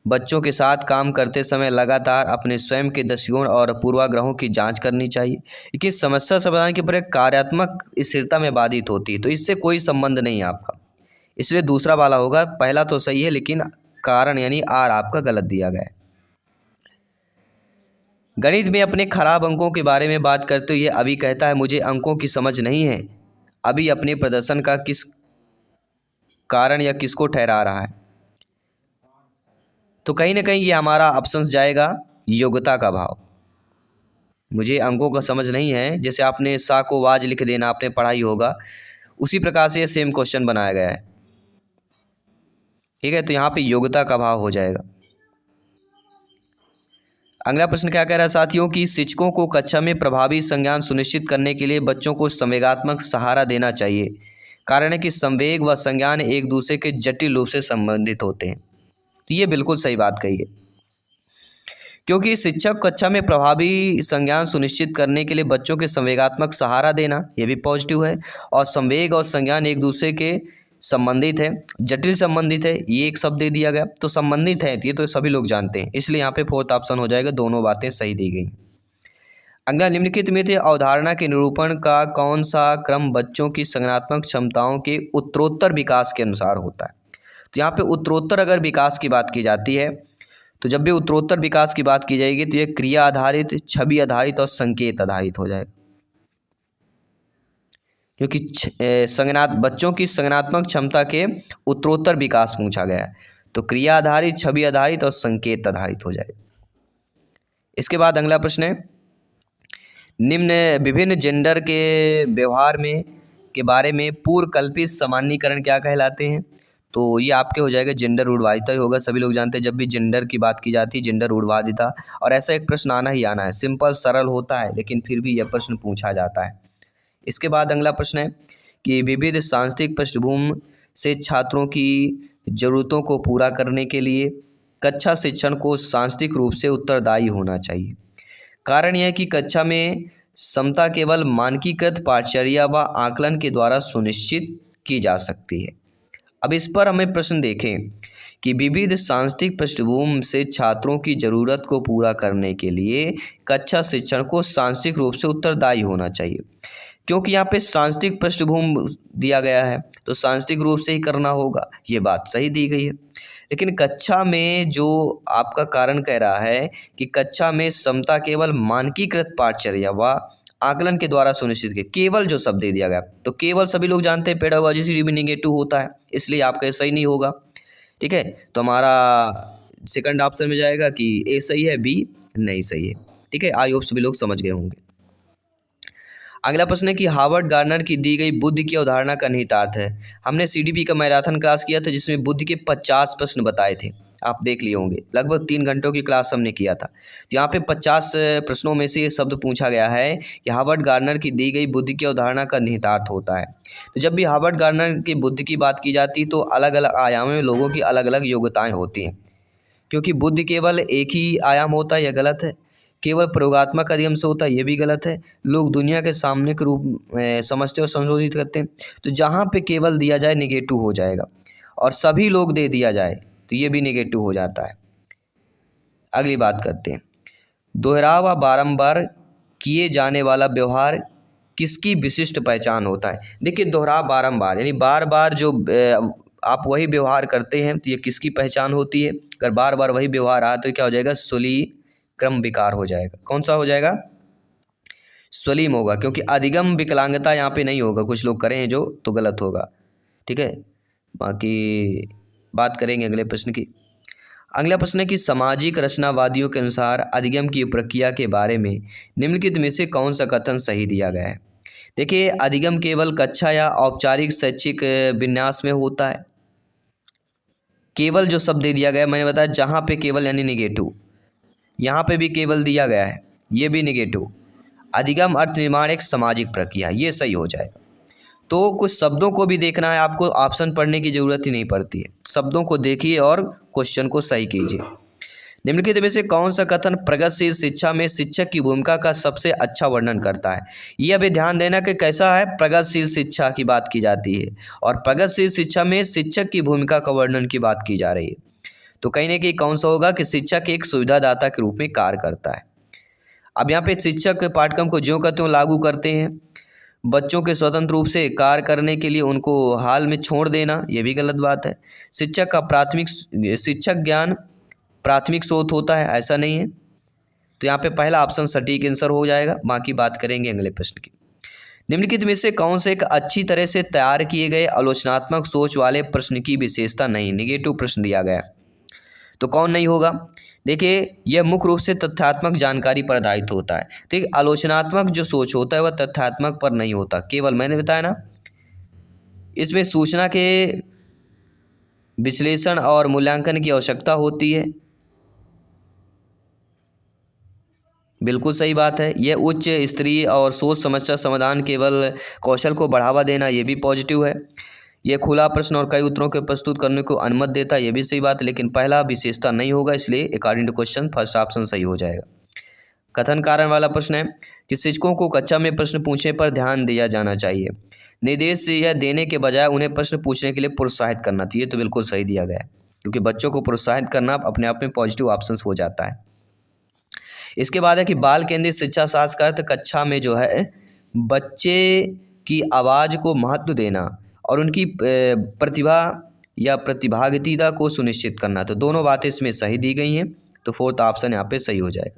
बच्चों के साथ काम करते समय लगातार अपने स्वयं के दृष्टिकोण और पूर्वाग्रहों की जांच करनी चाहिए, लेकिन समस्या समाधान की प्रक्रिया कार्यात्मक स्थिरता में बाधित होती है, तो इससे कोई संबंध नहीं है आपका। इसलिए दूसरा वाला होगा, पहला तो सही है लेकिन कारण यानी आर आपका गलत दिया गया है। गणित में अपने खराब अंकों के बारे में बात करते हुए अभी कहता है मुझे अंकों की समझ नहीं है। अभी अपने प्रदर्शन का किस कारण या किसको ठहरा रहा है? तो कहीं ना कहीं ये हमारा ऑप्शन जाएगा योग्यता का भाव। मुझे अंकों का समझ नहीं है, जैसे आपने सा को वाज लिख देना, आपने पढ़ा ही होगा, उसी प्रकार से ये सेम क्वेश्चन बनाया गया है। ठीक है, तो यहाँ पे योग्यता का भाव हो जाएगा। अगला प्रश्न क्या कह रहा है साथियों कि शिक्षकों को कक्षा में प्रभावी संज्ञान सुनिश्चित करने के लिए बच्चों को संवेगात्मक सहारा देना चाहिए। कारण है कि संवेग व संज्ञान एक दूसरे के जटिल रूप से संबंधित होते हैं। तो ये बिल्कुल सही बात कही है, क्योंकि शिक्षक कक्षा में प्रभावी संज्ञान सुनिश्चित करने के लिए बच्चों के संवेगात्मक सहारा देना, ये भी पॉजिटिव है। और संवेग और संज्ञान एक दूसरे के संबंधित है, जटिल संबंधित है, ये एक शब्द दे दिया गया। तो संबंधित है ये तो सभी लोग जानते हैं, इसलिए यहाँ पे फोर्थ ऑप्शन हो जाएगा, दोनों बातें सही दी गई। अगला, निम्नलिखित में से अवधारणा के निरूपण का कौन सा क्रम बच्चों की संज्ञानात्मक क्षमताओं के उत्तरोत्तर विकास के अनुसार होता है? तो यहाँ पे उत्तरोत्तर अगर विकास की बात की जाती है, तो जब भी उत्तरोत्तर विकास की बात की जाएगी तो ये क्रिया आधारित, छवि आधारित और संकेत आधारित हो जाएगा, क्योंकि बच्चों की संज्ञानात्मक क्षमता के उत्तरोत्तर विकास पूछा गया है, तो क्रिया आधारित, छवि आधारित और संकेत आधारित हो जाएगा। इसके बाद अगला प्रश्न है, निम्न विभिन्न जेंडर के व्यवहार में के बारे में पूर्व कल्पित सामान्यीकरण क्या कहलाते हैं? तो ये आपके हो जाएगा जेंडर रूढ़वादिता ही होगा। सभी लोग जानते हैं जब भी जेंडर की बात की जाती है जेंडर रूढ़वादिता, और ऐसा एक प्रश्न आना ही आना है, सिंपल सरल होता है लेकिन फिर भी यह प्रश्न पूछा जाता है। इसके बाद अगला प्रश्न है कि विविध सांस्कृतिक पृष्ठभूमि से छात्रों की ज़रूरतों को पूरा करने के लिए कक्षा शिक्षण को सांस्कृतिक रूप से उत्तरदायी होना चाहिए। कारण यह है कि कक्षा में समता केवल मानकीकृत पाठचर्या व आकलन के द्वारा सुनिश्चित की जा सकती है। अब इस पर हमें प्रश्न देखें कि विविध सांस्कृतिक पृष्ठभूमि से छात्रों की ज़रूरत को पूरा करने के लिए कक्षा शिक्षण को सांस्कृतिक रूप से उत्तरदायी होना चाहिए, क्योंकि यहाँ पे सांस्कृतिक पृष्ठभूमि दिया गया है तो सांस्कृतिक रूप से ही करना होगा, ये बात सही दी गई है। लेकिन कक्षा में जो आपका कारण कह रहा है कि कक्षा में समता केवल मानकीकृत पाठचर्या व आकलन के द्वारा सुनिश्चित की, केवल जो शब्द दे दिया गया, तो केवल सभी लोग जानते हैं पेडागोजी से भी निगेटिव होता है, इसलिए आपका सही नहीं होगा। ठीक है, तो हमारा सेकंड ऑप्शन में जाएगा कि ए सही है, बी नहीं सही है। ठीक है, आई होप सभी लोग समझ गए होंगे। अगला प्रश्न है कि हार्वर्ड गार्डनर की दी गई बुद्धि की अवधारणा का निहितार्थ है। हमने सीडीपी का मैराथन क्लास किया था जिसमें बुद्धि के 50 प्रश्न बताए थे, आप देख लिए होंगे, लगभग 3 घंटों की क्लास हमने किया था। यहाँ पे 50 प्रश्नों में से ये शब्द पूछा गया है कि हार्वर्ड गार्डनर की दी गई बुद्धि की अवधारणा का निहितार्थ होता है। तो जब भी हार्वर्ड गार्डनर की बुद्धि की बात की जाती है तो अलग अलग आयामों में लोगों की अलग अलग योग्यताएँ होती हैं, क्योंकि बुद्धि केवल एक ही आयाम होता है, यह गलत है। केवल प्रयोगात्मक अध्ययन से होता है, ये भी गलत है। लोग दुनिया के सामने के रूप समझते और संशोधित करते हैं, तो जहाँ पे केवल दिया जाए निगेटिव हो जाएगा, और सभी लोग दे दिया जाए तो ये भी निगेटिव हो जाता है। अगली बात करते हैं, दोहराव व बारंबार किए जाने वाला व्यवहार किसकी विशिष्ट पहचान होता है? देखिए, दोहराव बारंबार यानी बार बार जो आप वही व्यवहार करते हैं तो ये किसकी पहचान होती है? अगर बार बार वही व्यवहार आया तो क्या हो जाएगा? स्वलीय क्रम विकार हो जाएगा। कौन सा हो जाएगा? स्वलीम होगा, क्योंकि अधिगम विकलांगता यहाँ पे नहीं होगा, कुछ लोग करें जो तो गलत होगा। ठीक है, बाकी बात करेंगे अगले प्रश्न की। अगला प्रश्न है कि सामाजिक रचनावादियों के अनुसार अधिगम की प्रक्रिया के बारे में निम्नलिखित में से कौन सा कथन सही दिया गया है? देखिए, अधिगम केवल कक्षा या औपचारिक शैक्षिक विन्यास में होता है। केवल जो शब्द दे दिया गया मैंने बताया, जहाँ पे केवल यानी निगेटिव, यहाँ पे भी केवल दिया गया है, ये भी निगेटिव। अधिगम अर्थ निर्माण एक सामाजिक प्रक्रिया, ये सही हो जाएगा। तो कुछ शब्दों को भी देखना है आपको, ऑप्शन पढ़ने की ज़रूरत ही नहीं पड़ती है, शब्दों को देखिए और क्वेश्चन को सही कीजिए। निम्नलिखित में से कौन सा कथन प्रगतिशील शिक्षा में शिक्षक की भूमिका का सबसे अच्छा वर्णन करता है? ये अभी ध्यान देना कि कैसा है, प्रगतिशील शिक्षा की बात की जाती है और प्रगतिशील शिक्षा में शिक्षक की भूमिका का वर्णन की बात की जा रही है। तो कहीं ना कहीं कौन सा होगा कि शिक्षक एक सुविधादाता के रूप में कार्य करता है। अब यहाँ पे शिक्षक पाठ्यक्रम को ज्यों का त्यों लागू करते हैं। बच्चों के स्वतंत्र रूप से कार्य करने के लिए उनको हाल में छोड़ देना, ये भी गलत बात है। शिक्षक ज्ञान प्राथमिक स्रोत होता है, ऐसा नहीं है। तो यहाँ पे पहला ऑप्शन सटीक आंसर हो जाएगा। बाकी बात करेंगे अगले प्रश्न की। निम्नलिखित में से कौन से एक अच्छी तरह से तैयार किए गए आलोचनात्मक सोच वाले प्रश्न की विशेषता नहीं, निगेटिव प्रश्न दिया गया, तो कौन नहीं होगा। देखिए, यह मुख्य रूप से तथ्यात्मक जानकारी पर आधारित होता है। तो एक आलोचनात्मक जो सोच होता है वह तथ्यात्मक पर नहीं होता, केवल मैंने बताया ना, इसमें सूचना के विश्लेषण और मूल्यांकन की आवश्यकता होती है। बिल्कुल सही बात है। यह उच्च स्तरीय और सोच समस्या समाधान केवल कौशल को बढ़ावा देना, ये भी पॉजिटिव है। यह खुला प्रश्न और कई उत्तरों के प्रस्तुत करने को अनुमति देता है, ये भी सही बात है। लेकिन पहला विशेषता नहीं होगा, इसलिए according to question first option सही हो जाएगा। कथन कारण वाला प्रश्न है कि शिक्षकों को कक्षा में प्रश्न पूछने पर ध्यान दिया जाना चाहिए। निर्देश यह देने के बजाय उन्हें प्रश्न पूछने के लिए प्रोत्साहित करना चाहिए, तो बिल्कुल सही दिया गया है, क्योंकि बच्चों को प्रोत्साहित करना अपने आप में पॉजिटिव ऑप्शन हो जाता है। इसके बाद है कि बाल केंद्रित शिक्षा शास्त्र का अर्थ कक्षा में जो है बच्चे की आवाज़ को महत्व देना और उनकी प्रतिभा या प्रतिभागिता को सुनिश्चित करना। तो दोनों बातें इसमें सही दी गई हैं, तो फोर्थ ऑप्शन यहाँ पे सही हो जाएगा।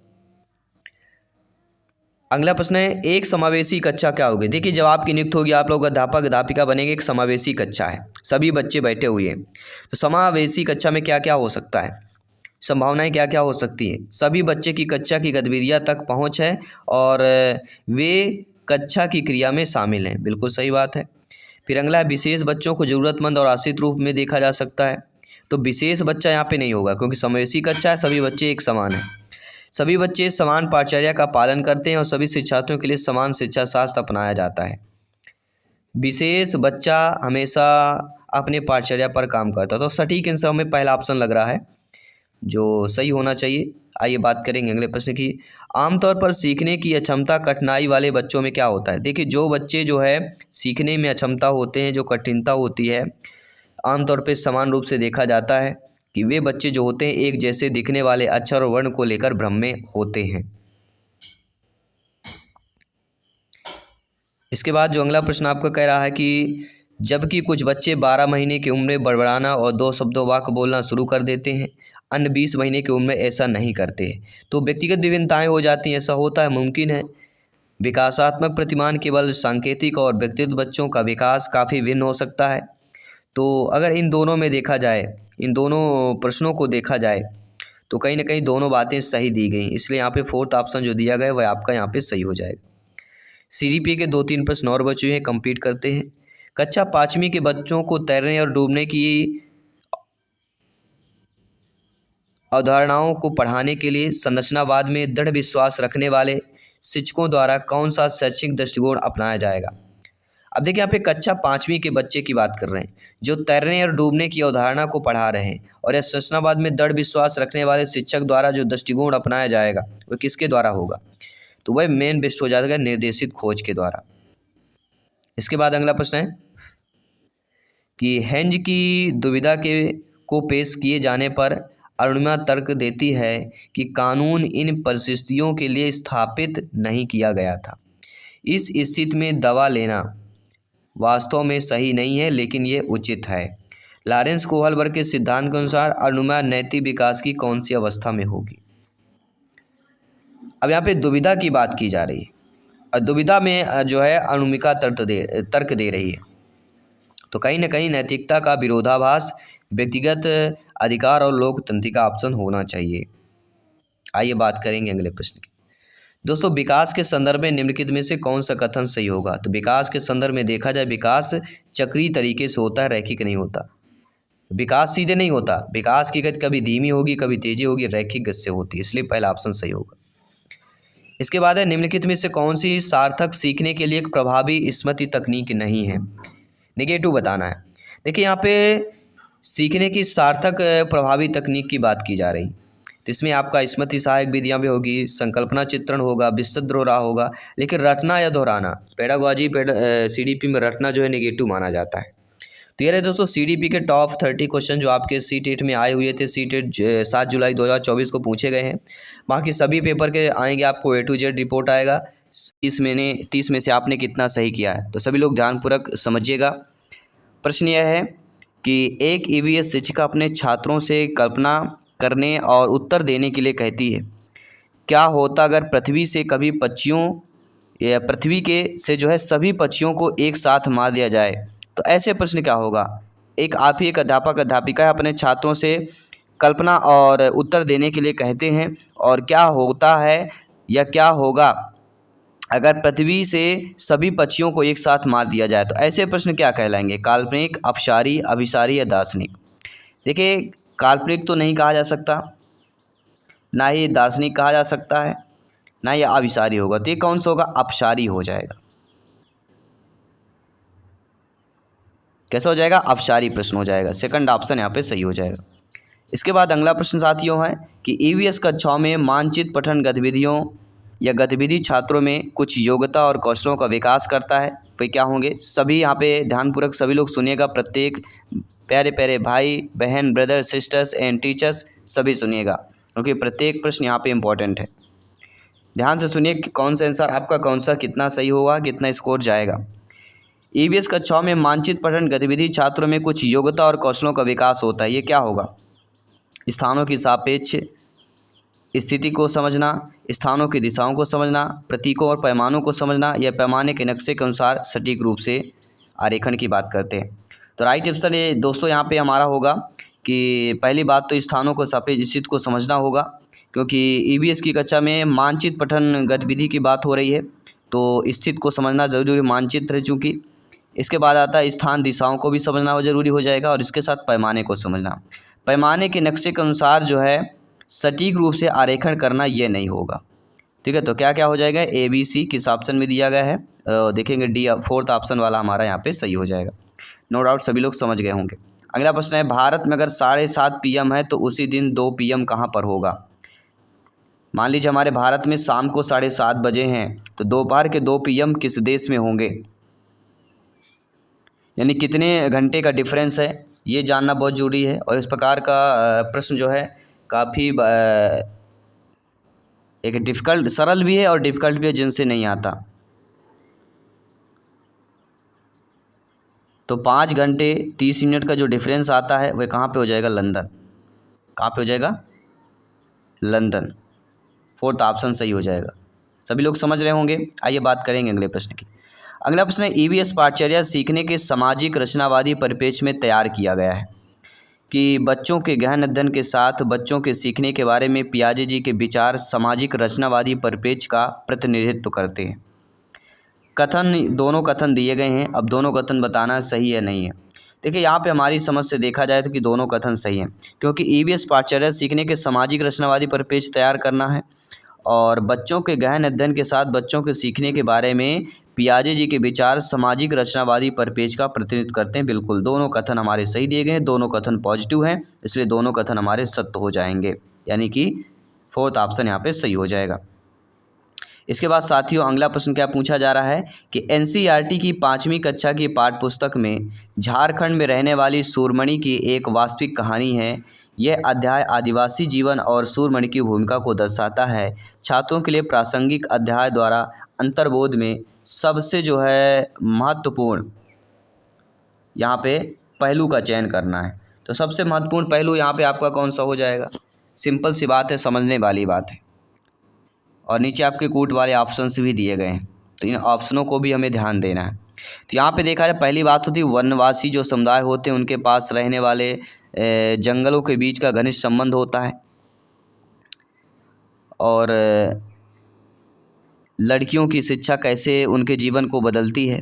अगला प्रश्न है, एक समावेशी कक्षा क्या होगी। देखिए, जब आपकी नियुक्त होगी, आप लोग अध्यापक अध्यापिका बनेंगे, एक समावेशी कक्षा है, सभी बच्चे बैठे हुए हैं। तो समावेशी कक्षा में क्या क्या हो सकता है, संभावनाएं क्या क्या हो सकती हैं। सभी बच्चे की कक्षा की गतिविधियां तक पहुंच है और वे कक्षा की क्रिया में शामिल हैं, बिल्कुल सही बात है। फिर अगला है, विशेष बच्चों को ज़रूरतमंद और आश्रित रूप में देखा जा सकता है। तो विशेष बच्चा यहाँ पे नहीं होगा, क्योंकि समावेशी कक्षा है, सभी बच्चे एक समान हैं। सभी बच्चे समान पाठचर्या का पालन करते हैं और सभी शिक्षार्थियों के लिए समान शिक्षा शास्त्र अपनाया जाता है। विशेष बच्चा हमेशा अपने पाठचर्या पर काम करता है, तो सटीक आंसर में पहला ऑप्शन लग रहा है जो सही होना चाहिए। आइए बात करेंगे अगले प्रश्न की। आमतौर पर सीखने की अक्षमता कठिनाई वाले बच्चों में क्या होता है। देखिए, जो बच्चे जो है सीखने में अक्षमता होते हैं, जो कठिनता होती है, आमतौर पर समान रूप से देखा जाता है कि वे बच्चे जो होते हैं एक जैसे दिखने वाले अक्षर और वर्ण को लेकर भ्रम में होते हैं। इसके बाद जो अगला प्रश्न आपका कह रहा है कि जबकि कुछ बच्चे 12 महीने की उम्र में बड़बड़ाना और 2 शब्दों वाक्य बोलना शुरू कर देते हैं, अन्य 20 महीने की उम्र में ऐसा नहीं करते, तो व्यक्तिगत विभिन्नताएं हो जाती हैं, ऐसा होता है, मुमकिन है। विकासात्मक प्रतिमान केवल सांकेतिक और व्यक्तिगत बच्चों का विकास काफ़ी भिन्न हो सकता है। तो अगर इन दोनों में देखा जाए, इन दोनों प्रश्नों को देखा जाए, तो कहीं ना कहीं दोनों बातें सही दी गई, इसलिए यहाँ पे फोर्थ ऑप्शन जो दिया गया वह आपका यहाँ पे सही हो जाएगा। सीडीपी के 2-3 प्रश्न और बचे हैं, कंप्लीट करते हैं। कक्षा 5वीं के बच्चों को तैरने और डूबने की अवधारणाओं को पढ़ाने के लिए संरचनावाद में दृढ़ विश्वास रखने वाले शिक्षकों द्वारा कौन सा शैक्षिक दृष्टिकोण अपनाया जाएगा। अब देखिए, यहाँ पे कक्षा 5वीं के बच्चे की बात कर रहे हैं जो तैरने और डूबने की अवधारणा को पढ़ा रहे हैं, और यह संरचनावाद में दृढ़ विश्वास रखने वाले शिक्षक द्वारा जो दृष्टिकोण अपनाया जाएगा वह किसके द्वारा होगा, तो वह मेन बेस्ट हो जाएगा निर्देशित खोज के द्वारा। इसके बाद अगला प्रश्न है कि हेंज की दुविधा को पेश किए जाने पर अरुणिमा तर्क देती है कि कानून इन परिस्थितियों के लिए स्थापित नहीं किया गया था। इस स्थिति में दवा लेना वास्तव में सही नहीं है, लेकिन ये उचित है। लॉरेंस कोहलबर्ग के सिद्धांत के अनुसार अरुणिमा नैतिक विकास की कौन सी अवस्था में होगी। अब यहाँ पे दुविधा की बात की जा रही है और दुविधा में जो है अरुणिमा तर्क दे रही है, तो कहीं ना कहीं नैतिकता का विरोधाभास व्यक्तिगत अधिकार और लोकतंत्र का ऑप्शन होना चाहिए। आइए बात करेंगे अगले प्रश्न की। दोस्तों, विकास के संदर्भ में निम्नलिखित में से कौन सा कथन सही होगा। तो विकास के संदर्भ में देखा जाए, विकास चक्रीय तरीके से होता है, रैखिक नहीं होता। विकास सीधे नहीं होता, विकास की गति कभी धीमी होगी, कभी तेजी होगी, रैखिक गति से होती है, इसलिए पहला ऑप्शन सही होगा। इसके बाद है, निम्नलिखित में से कौन सी सार्थक सीखने के लिए एक प्रभावी स्मृति तकनीक नहीं है। नेगेटिव बताना है। देखिए, यहाँ पे सीखने की सार्थक प्रभावी तकनीक की बात की जा रही, तो इसमें आपका स्मृति सहायक विधियाँ भी होगी, संकल्पना चित्रण होगा, विस्तृत दोहराव होगा, लेकिन रटना या दोहराना, पेडागॉजी सीडीपी में रटना जो है नेगेटिव माना जाता है। तो ये रहे दोस्तों CDP के टॉप 30 क्वेश्चन जो आपके CTET में आए हुए थे। CTET 7 जुलाई 2024 को पूछे गए हैं। बाकी सभी पेपर के आएंगे, आपको A to Z रिपोर्ट आएगा। 30 में से आपने कितना सही किया है, तो सभी लोग ध्यानपूर्वक समझिएगा। प्रश्न यह है कि एक EVS शिक्षिका अपने छात्रों से कल्पना करने और उत्तर देने के लिए कहती है, क्या होता अगर पृथ्वी से कभी पक्षियों या पृथ्वी के से जो है सभी पक्षियों को एक साथ मार दिया जाए, तो ऐसे प्रश्न क्या होगा। आप ही एक अध्यापक अध्यापिका अपने छात्रों से कल्पना और उत्तर देने के लिए कहते हैं, और क्या होता है या क्या होगा अगर पृथ्वी से सभी पक्षियों को एक साथ मार दिया जाए, तो ऐसे प्रश्न क्या कहलाएंगे, काल्पनिक, अपसारी, अभिसारी या दार्शनिक। देखिए, काल्पनिक तो नहीं कहा जा सकता, ना ही दार्शनिक कहा जा सकता है, ना ये अभिसारी होगा, तो ये कौन सा होगा, अपसारी हो जाएगा। कैसा हो जाएगा, अपसारी प्रश्न हो जाएगा। सेकंड ऑप्शन यहाँ पे सही हो जाएगा। इसके बाद अगला प्रश्न साथियों है कि EVS कक्षाओं में मानचित्र पठन गतिविधियों या गतिविधि छात्रों में कुछ योग्यता और कौशलों का विकास करता है, वे क्या होंगे। सभी यहाँ पे ध्यानपूर्वक सभी लोग सुनिएगा, प्रत्येक प्यारे प्यारे भाई बहन, ब्रदर सिस्टर्स एंड टीचर्स सभी सुनिएगा, क्योंकि प्रत्येक प्रश्न यहाँ पे इम्पोर्टेंट है। ध्यान से सुनिए कि कौन सा आंसर आपका कौन सा कितना सही होगा, कितना स्कोर जाएगा। EVS कक्षाओं में मानचित्र पठन गतिविधि छात्रों में कुछ योग्यता और कौशलों का विकास होता है, ये क्या होगा। स्थानों की सापेक्ष स्थिति को समझना, स्थानों की दिशाओं को समझना, प्रतीकों और पैमानों को समझना, या पैमाने के नक्शे के अनुसार सटीक रूप से आरेखन की बात करते हैं। तो राइट आंसर ये दोस्तों यहाँ पे हमारा होगा कि पहली बात तो स्थानों को सापेक्ष स्थिति को समझना होगा, क्योंकि EVS की कक्षा में मानचित्र पठन गतिविधि की बात हो रही है, तो स्थिति को समझना जरूरी, मानचित्र है चूँकि। इसके बाद आता है स्थान दिशाओं को भी समझना जरूरी हो जाएगा, और इसके साथ पैमाने को समझना। पैमाने के नक्शे के अनुसार जो है सटीक रूप से आरेखन करना, ये नहीं होगा। ठीक है, तो क्या क्या हो जाएगा, ABC किस ऑप्शन में दिया गया है, देखेंगे D 4th ऑप्शन वाला हमारा यहाँ पे सही हो जाएगा। नो डाउट सभी लोग समझ गए होंगे। अगला प्रश्न है, भारत में अगर 7:30 PM है तो उसी दिन 2 PM कहाँ पर होगा। मान लीजिए हमारे भारत में शाम को 7:30 बजे हैं, तो दोपहर के 2 PM किस देश में होंगे, यानी कितने घंटे का डिफरेंस है, ये जानना बहुत ज़रूरी है। और इस प्रकार का प्रश्न जो है काफ़ी एक डिफ़िकल्ट, सरल भी है और डिफ़िकल्ट भी है, जिनसे नहीं आता। तो 5 घंटे 30 मिनट का जो डिफरेंस आता है वह कहाँ पे हो जाएगा, लंदन। कहाँ पे हो जाएगा, लंदन। 4th ऑप्शन सही हो जाएगा। सभी लोग समझ रहे होंगे। आइए बात करेंगे अगले प्रश्न की। अगला प्रश्न है, EVS पाठचर्या सीखने के सामाजिक रचनावादी परिप्रेक्ष्य में तैयार किया गया है कि बच्चों के गहन अध्ययन के साथ बच्चों के सीखने के बारे में पियाजे जी के विचार सामाजिक रचनावादी परिप्रेक्ष्य का प्रतिनिधित्व करते हैं। कथन, दोनों कथन दिए गए हैं, अब दोनों कथन बताना सही है नहीं है। देखिए, यहाँ पे हमारी समझ से देखा जाए तो कि दोनों कथन सही हैं, क्योंकि EVS पाठचर्या सीखने के सामाजिक रचनावादी परिप्रेक्ष्य तैयार करना है, और बच्चों के गहन अध्ययन के साथ बच्चों के सीखने के बारे में पियाजे जी के विचार सामाजिक रचनावादी परिप्रेक्ष्य का प्रतिनिधित्व करते हैं। बिल्कुल दोनों कथन हमारे सही दिए गए हैं, दोनों कथन पॉजिटिव हैं, इसलिए दोनों कथन हमारे सत्य हो जाएंगे, यानी कि 4th ऑप्शन यहाँ पे सही हो जाएगा। इसके बाद साथियों अगला प्रश्न क्या पूछा जा रहा है कि NCERT की 5वीं कक्षा की पाठ्य पुस्तक में झारखंड में रहने वाली सूरमणि की एक वास्तविक कहानी है। यह अध्याय आदिवासी जीवन और सूरमणि की भूमिका को दर्शाता है। छात्रों के लिए प्रासंगिक अध्याय द्वारा अंतर्बोध में सबसे जो है महत्वपूर्ण यहाँ पे पहलू का चयन करना है। तो सबसे महत्वपूर्ण पहलू यहाँ पे आपका कौन सा हो जाएगा, सिंपल सी बात है, समझने वाली बात है। और नीचे आपके कूट वाले ऑप्शंस भी दिए गए हैं, तो इन ऑप्शनों को भी हमें ध्यान देना है। तो यहाँ पे देखा जाए, पहली बात होती है वनवासी जो समुदाय होते हैं उनके पास रहने वाले जंगलों के बीच का घनिष्ठ संबंध होता है, और लड़कियों की शिक्षा कैसे उनके जीवन को बदलती है।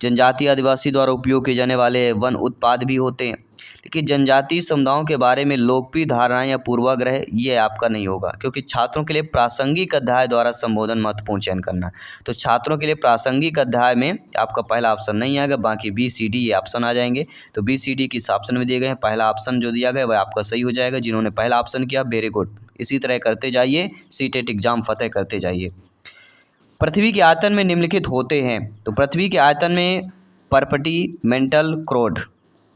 जनजातीय आदिवासी द्वारा उपयोग किए जाने वाले वन उत्पाद भी होते हैं। लेकिन जनजातीय समुदायों के बारे में लोकप्रिय धारणाएं या पूर्वाग्रह, ये आपका नहीं होगा, क्योंकि छात्रों के लिए प्रासंगिक अध्याय द्वारा संबोधन महत्वपूर्ण चयन करना। तो छात्रों के लिए प्रासंगिक अध्याय में आपका पहला ऑप्शन नहीं आएगा, बाकी BCD ये ऑप्शन आ जाएंगे। तो BCD किस ऑप्शन में दिए गए हैं, पहला ऑप्शन जो दिया गया वह आपका सही हो जाएगा। जिन्होंने पहला ऑप्शन किया वेरी गुड, इसी तरह करते जाइए, CTET एग्जाम फतेह करते जाइए। पृथ्वी के आयतन में निम्नलिखित होते हैं। तो पृथ्वी के आयतन में परपटीमेंटल क्रोड।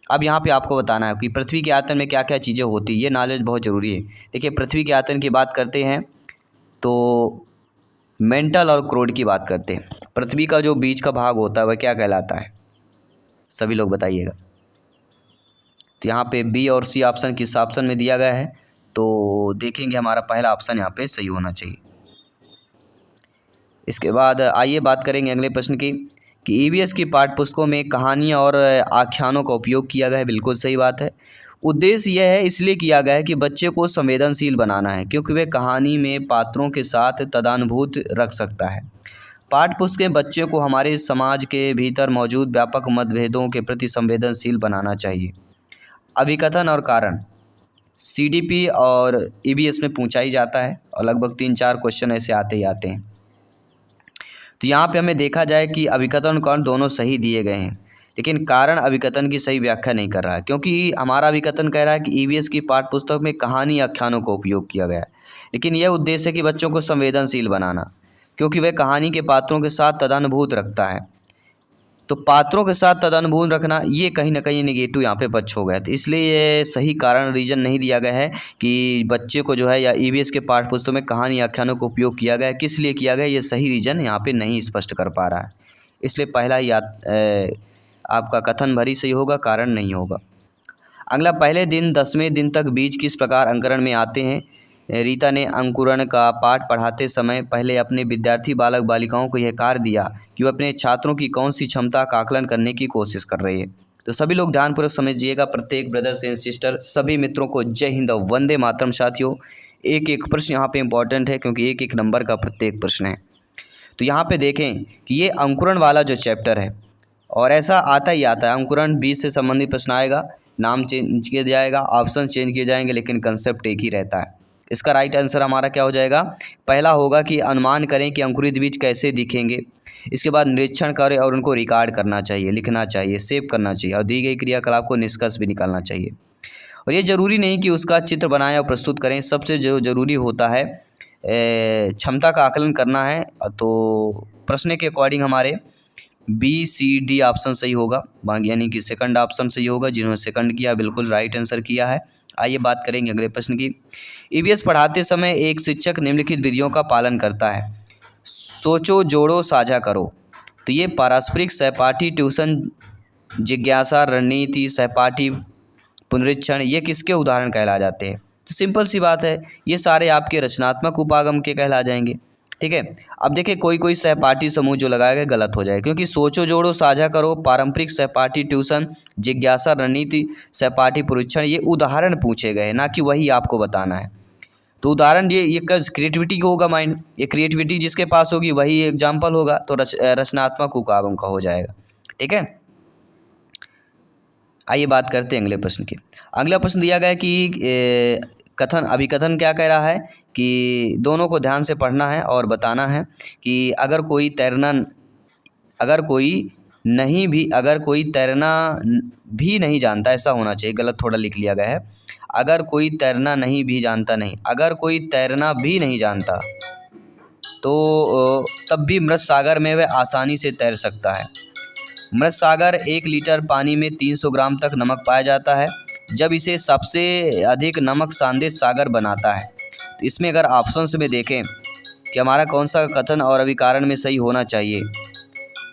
अब यहाँ पे आपको बताना है कि पृथ्वी के आयतन में क्या क्या चीज़ें होती हैं, ये नॉलेज बहुत ज़रूरी है। देखिए पृथ्वी के आयतन की बात करते हैं तो मेंटल और क्रोड की बात करते हैं। पृथ्वी का जो बीच का भाग होता है वह क्या कहलाता है, सभी लोग बताइएगा। तो यहाँ पे बी और सी ऑप्शन किस ऑप्शन में दिया गया है, तो देखेंगे हमारा पहला ऑप्शन यहाँ पे सही होना चाहिए। इसके बाद आइए बात करेंगे अगले प्रश्न की कि ईवीएस की पाठ्य पुस्तकों में कहानियाँ और आख्यानों का उपयोग किया गया है। बिल्कुल सही बात है। उद्देश्य यह है इसलिए किया गया है कि बच्चे को संवेदनशील बनाना है, क्योंकि वह कहानी में पात्रों के साथ तदानुभूति रख सकता है। पाठ्य पुस्तकें बच्चे को हमारे समाज के भीतर मौजूद व्यापक मतभेदों के प्रति संवेदनशील बनाना चाहिए। अभिकथन और कारण सीडीपी और ईवीएस में पूछा ही जाता है और लगभग 3-4 क्वेश्चन ऐसे आते ही आते हैं। तो यहाँ पे हमें देखा जाए कि अभिकथन और कारण दोनों सही दिए गए हैं, लेकिन कारण अभिकथन की सही व्याख्या नहीं कर रहा है, क्योंकि हमारा अभिकथन कह रहा है कि ईवीएस की पाठ्य पुस्तक में कहानी आख्यानों का उपयोग किया गया है, लेकिन यह उद्देश्य है कि बच्चों को संवेदनशील बनाना, क्योंकि वह कहानी के पात्रों के साथ तदानुभूत रखता है। तो पात्रों के साथ तदानुभूत रखना ये कहीं ना कहीं नेगेटिव यहाँ पे बच हो गया, तो इसलिए ये सही कारण रीजन नहीं दिया गया है कि बच्चे को जो है या ईवीएस के पाठ्य पुस्तकों में कहानी आख्यानों का उपयोग किया गया है, किस लिए किया गया ये सही रीजन यहाँ पे नहीं स्पष्ट कर पा रहा है। इसलिए पहला आपका कथन भरी सही होगा, कारण नहीं होगा। अगला, पहले दिन 10वें दिन तक बीज किस प्रकार अंकुरण में आते हैं। रीता ने अंकुरण का पाठ पढ़ाते समय पहले अपने विद्यार्थी बालक बालिकाओं को यह कार्य दिया कि वह अपने छात्रों की कौन सी क्षमता का आकलन करने की कोशिश कर रहे हैं। तो सभी लोग ध्यानपूर्वक समझिएगा, प्रत्येक ब्रदर्स एंड सिस्टर सभी मित्रों को जय हिंद, वंदे मातरम। साथियों एक एक प्रश्न यहाँ पे इंपॉर्टेंट है, क्योंकि एक एक नंबर का प्रत्येक प्रश्न है। तो यहाँ पे देखें कि ये अंकुरण वाला जो चैप्टर है, और ऐसा आता ही आता है, अंकुरण बीज से संबंधित प्रश्न आएगा, नाम चेंज किया जाएगा, ऑप्शन चेंज किए जाएंगे, लेकिन कंसेप्ट एक ही रहता है। इसका राइट आंसर हमारा क्या हो जाएगा, पहला होगा कि अनुमान करें कि अंकुरित बीज कैसे दिखेंगे। इसके बाद निरीक्षण करें और उनको रिकॉर्ड करना चाहिए, लिखना चाहिए, सेव करना चाहिए, और दी गई क्रियाकलाप को निष्कर्ष भी निकालना चाहिए। और ये ज़रूरी नहीं कि उसका चित्र बनाएं और प्रस्तुत करें, सबसे जो ज़रूरी होता है क्षमता का आकलन करना है। तो प्रश्न के अकॉर्डिंग हमारे बी सी डी ऑप्शन सही होगा, यानी कि सेकंड ऑप्शन सही होगा। जिन्होंने सेकंड किया बिल्कुल राइट आंसर किया है। आइए बात करेंगे अगले प्रश्न की। ईवीएस पढ़ाते समय एक शिक्षक निम्नलिखित विधियों का पालन करता है। सोचो, जोड़ो, साझा करो। तो ये पारस्परिक, सहपाठी, ट्यूशन, जिज्ञासा, रणनीति, सहपाठी, पुनरीक्षण, ये किसके उदाहरण कहला जाते हैं। तो सिंपल सी बात है, ये सारे आपके रचनात्मक उपागम के कहला जाएंगे। ठीक है, अब देखिए कोई कोई सहपाठी समूह जो लगाया गया गलत हो जाए, क्योंकि सोचो, जोड़ो, साझा करो, पारंपरिक, सहपाठी, ट्यूशन, जिज्ञासा, रणनीति, सहपाठी, पुनरीक्षण, ये उदाहरण पूछे गए हैं, ना कि वही आपको बताना है। तो उदाहरण ये क्रिएटिविटी का होगा माइंड, ये क्रिएटिविटी जिसके पास होगी वही एग्जाम्पल होगा, तो रचनात्मक उपागम का हो जाएगा। ठीक है, आइए बात करते हैं अगले प्रश्न की। अगला प्रश्न दिया गया है कि कथन अभिकथन क्या कह रहा है कि दोनों को ध्यान से पढ़ना है और बताना है कि अगर कोई तैरना भी नहीं जानता, ऐसा होना चाहिए, गलत थोड़ा लिख लिया गया है। अगर कोई तैरना नहीं भी जानता, नहीं, अगर कोई तैरना भी नहीं जानता तो तब भी मृत सागर में वह आसानी से तैर सकता है। मृत सागर 1 लीटर पानी में 300 ग्राम तक नमक पाया जाता है, जब इसे सबसे अधिक नमक सांद्रित सागर बनाता है। तो इसमें अगर ऑप्शंस में देखें कि हमारा कौन सा कथन और अभिकारण में सही होना चाहिए,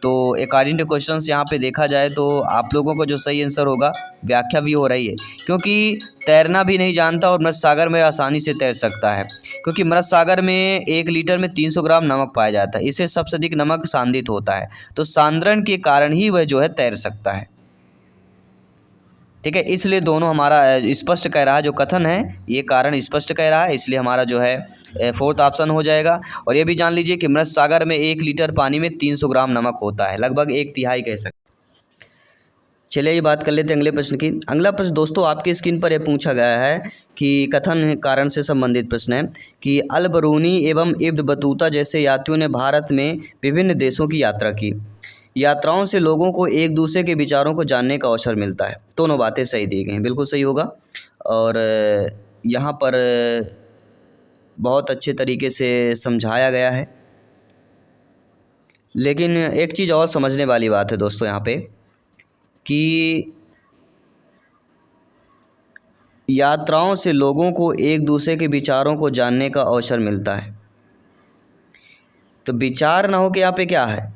तो अकॉर्डिंग टू क्वेश्चंस यहाँ पे देखा जाए तो आप लोगों को जो सही आंसर होगा, व्याख्या भी हो रही है, क्योंकि तैरना भी नहीं जानता और मृत सागर में आसानी से तैर सकता है, क्योंकि मृत सागर में 1 लीटर में 300 ग्राम नमक पाया जाता है, इसे सबसे अधिक नमक सांद्रित होता है, तो सांद्रण के कारण ही वह जो है तैर सकता है। ठीक है, इसलिए दोनों हमारा स्पष्ट कह रहा है, जो कथन है ये कारण स्पष्ट कह रहा है, इसलिए हमारा जो है फोर्थ ऑप्शन हो जाएगा। और ये भी जान लीजिए कि मृत सागर में 1 लीटर पानी में 300 ग्राम नमक होता है, लगभग 1/3 कह सकते। चलिए ये बात कर लेते हैं अगले प्रश्न की। अगला प्रश्न दोस्तों आपकी स्क्रीन पर यह पूछा गया है कि कथन कारण से संबंधित प्रश्न है कि अल बरूनी एवं इब्न बतूता जैसे यात्रियों ने भारत में विभिन्न देशों की यात्रा की। यात्राओं से लोगों को एक दूसरे के विचारों को जानने का अवसर मिलता है। दोनों बातें सही दी गई हैं, बिल्कुल सही होगा। और यहाँ पर बहुत अच्छे तरीके से समझाया गया है, लेकिन एक चीज़ और समझने वाली बात है दोस्तों यहाँ पे कि यात्राओं से लोगों को एक दूसरे के विचारों को जानने का अवसर मिलता है। तो विचार ना हो कि यहाँ पे क्या है,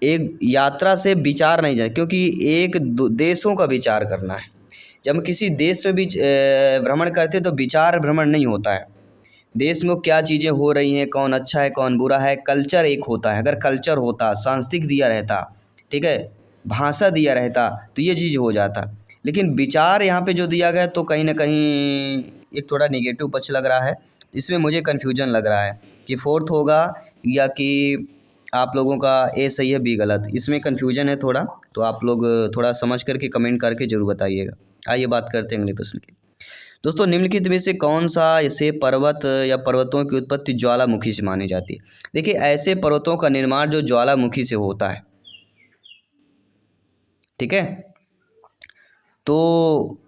एक यात्रा से विचार नहीं जाए, क्योंकि एक देशों का विचार करना है। जब हम किसी देश में भी भ्रमण करते हैं तो विचार भ्रमण नहीं होता है। देश में क्या चीज़ें हो रही हैं, कौन अच्छा है कौन बुरा है, कल्चर एक होता है। अगर कल्चर होता, सांस्कृतिक दिया रहता, ठीक है, भाषा दिया रहता, तो ये चीज़ हो जाता। लेकिन विचार यहाँ पे जो दिया गया तो कहीं ना कहीं एक थोड़ा निगेटिव पक्ष लग रहा है। इसमें मुझे कन्फ्यूजन लग रहा है कि फोर्थ होगा या कि आप लोगों का ए सही है बी गलत। इसमें कन्फ्यूजन है थोड़ा, तो आप लोग थोड़ा समझ करके कमेंट करके ज़रूर बताइएगा। आइए बात करते हैं अगले प्रश्न की। दोस्तों, निम्नलिखित में से कौन सा ऐसे पर्वत या पर्वतों की उत्पत्ति ज्वालामुखी से मानी जाती है? देखिए, ऐसे पर्वतों का निर्माण जो ज्वालामुखी से होता है, ठीक है, तो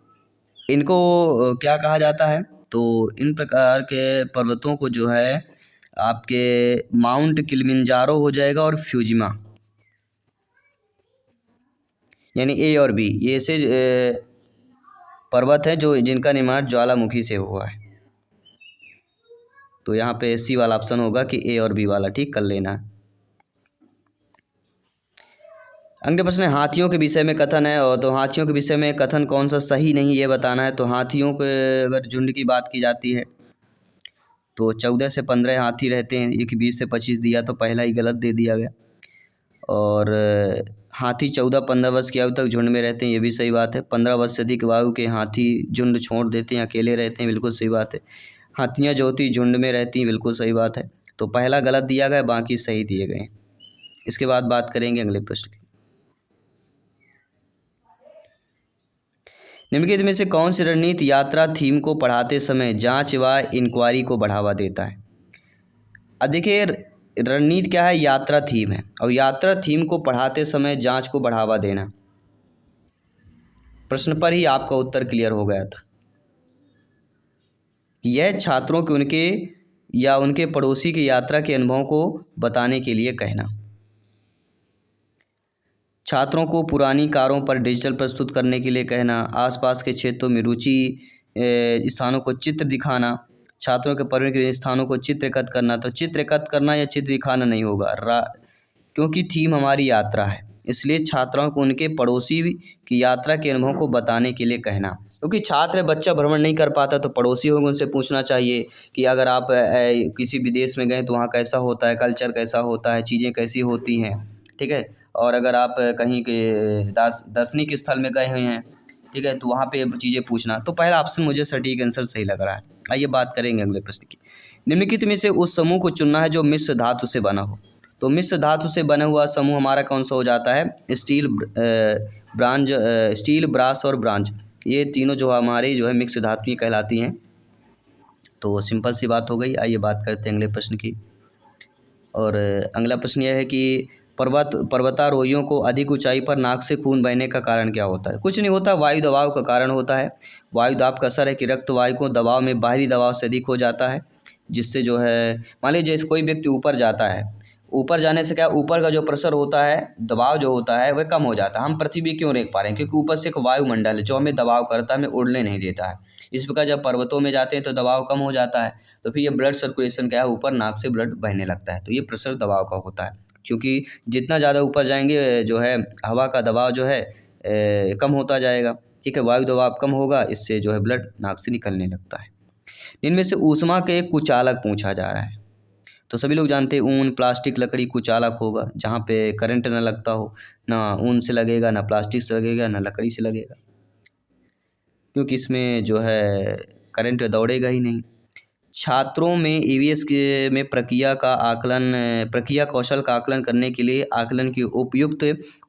इनको क्या कहा जाता है? तो इन प्रकार के पर्वतों को जो है आपके माउंट किलिमंजारो हो जाएगा और फ्यूजिमा, यानी ए और बी, ये ऐसे पर्वत हैं जो जिनका निर्माण ज्वालामुखी से हुआ है। तो यहाँ पे सी वाला ऑप्शन होगा कि ए और बी वाला ठीक कर लेना है। अगले प्रश्न है, हाथियों के विषय में कथन है। और तो हाथियों के विषय में कथन कौन सा सही नहीं ये बताना है। तो हाथियों के अगर झुंड की बात की जाती है तो 14 से 15 हाथी रहते हैं। एक 20 से 25 दिया तो पहला ही गलत दे दिया गया। और हाथी 14-15 वर्ष की आयु तक झुंड में रहते हैं, ये भी सही बात है। 15 वर्ष से अधिक आयु के हाथी झुंड छोड़ देते हैं, अकेले रहते हैं, बिल्कुल सही बात है। हाथियाँ जो होती झुंड में रहती हैं, बिल्कुल सही बात है। तो पहला गलत दिया गया, बाकी सही दिए गए। इसके बाद बात करेंगे अगले प्रश्न की। निम्नलिखित में से कौन सी रणनीति यात्रा थीम को पढ़ाते समय जांच व इंक्वायरी को बढ़ावा देता है? अब देखिए, रणनीति क्या है? यात्रा थीम है, और यात्रा थीम को पढ़ाते समय जांच को बढ़ावा देना। प्रश्न पर ही आपका उत्तर क्लियर हो गया था। यह छात्रों के उनके या उनके पड़ोसी की यात्रा के अनुभवों को बताने के लिए कहना। छात्रों को पुरानी कारों पर डिजिटल प्रस्तुत करने के लिए कहना। आसपास के क्षेत्रों में रुचि स्थानों को चित्र दिखाना। छात्रों के पर्यटन के स्थानों को चित्रकत करना। तो चित्रकत करना या चित्र दिखाना नहीं होगा, क्योंकि थीम हमारी यात्रा है, इसलिए छात्राओं को उनके पड़ोसी की यात्रा के अनुभव को बताने के लिए कहना। क्योंकि छात्र बच्चा भ्रमण नहीं कर पाता तो पड़ोसी होंगे, उनसे पूछना चाहिए कि अगर आप किसी विदेश में गए तो वहाँ कैसा होता है, कल्चर कैसा होता है, चीज़ें कैसी होती हैं, ठीक है। और अगर आप कहीं के दार्शनिक स्थल में गए हुए हैं, ठीक है, तो वहाँ पे चीज़ें पूछना। तो पहला ऑप्शन मुझे सटीक आंसर सही लग रहा है। आइए बात करेंगे अगले प्रश्न की। निम्नलिखित में से उस समूह को चुनना है जो मिश्र धातु से बना हो। तो मिश्र धातु से बना हुआ समूह हमारा कौन सा हो जाता है? स्टील, ब्रास और ब्रांज, ये तीनों जो हमारी जो है मिक्स धातुएं कहलाती हैं। तो सिंपल सी बात हो गई। आइए बात करते हैं अगले प्रश्न की। और अगला प्रश्न यह है कि पर्वतारोहियों को अधिक ऊंचाई पर नाक से खून बहने का कारण क्या होता है? कुछ नहीं होता, वायु दबाव का कारण होता है। वायु दाब का असर है कि रक्त वायु को दबाव में बाहरी दबाव से अधिक हो जाता है, जिससे जो है मान लीजिए जैसे कोई व्यक्ति ऊपर जाता है, ऊपर जाने से क्या ऊपर का जो प्रेशर होता है, दबाव जो होता है वह कम हो जाता है। हम पृथ्वी पे क्यों देख पा रहे हैं? क्योंकि ऊपर से एक वायुमंडल है जो हमें दबाव करता है, हमें उड़ने नहीं देता है। इस प्रकार जब पर्वतों में जाते हैं तो दबाव कम हो जाता है, तो फिर ये ब्लड सर्कुलेशन क्या है, ऊपर नाक से ब्लड बहने लगता है। तो ये प्रेशर दबाव का होता है, क्योंकि जितना ज़्यादा ऊपर जाएंगे जो है हवा का दबाव जो है कम होता जाएगा, ठीक है, वायु दबाव कम होगा, इससे जो है ब्लड नाक से निकलने लगता है। इनमें से ऊष्मा के कुचालक पूछा जा रहा है। तो सभी लोग जानते हैं ऊन, प्लास्टिक, लकड़ी कुचालक होगा, जहाँ पे करंट ना लगता हो, ना ऊन से लगेगा, ना प्लास्टिक से लगेगा, ना लकड़ी से लगेगा, क्योंकि इसमें जो है करंट दौड़ेगा ही नहीं। छात्रों में ईवीएस के में प्रक्रिया कौशल का आकलन करने के लिए आकलन की उपयुक्त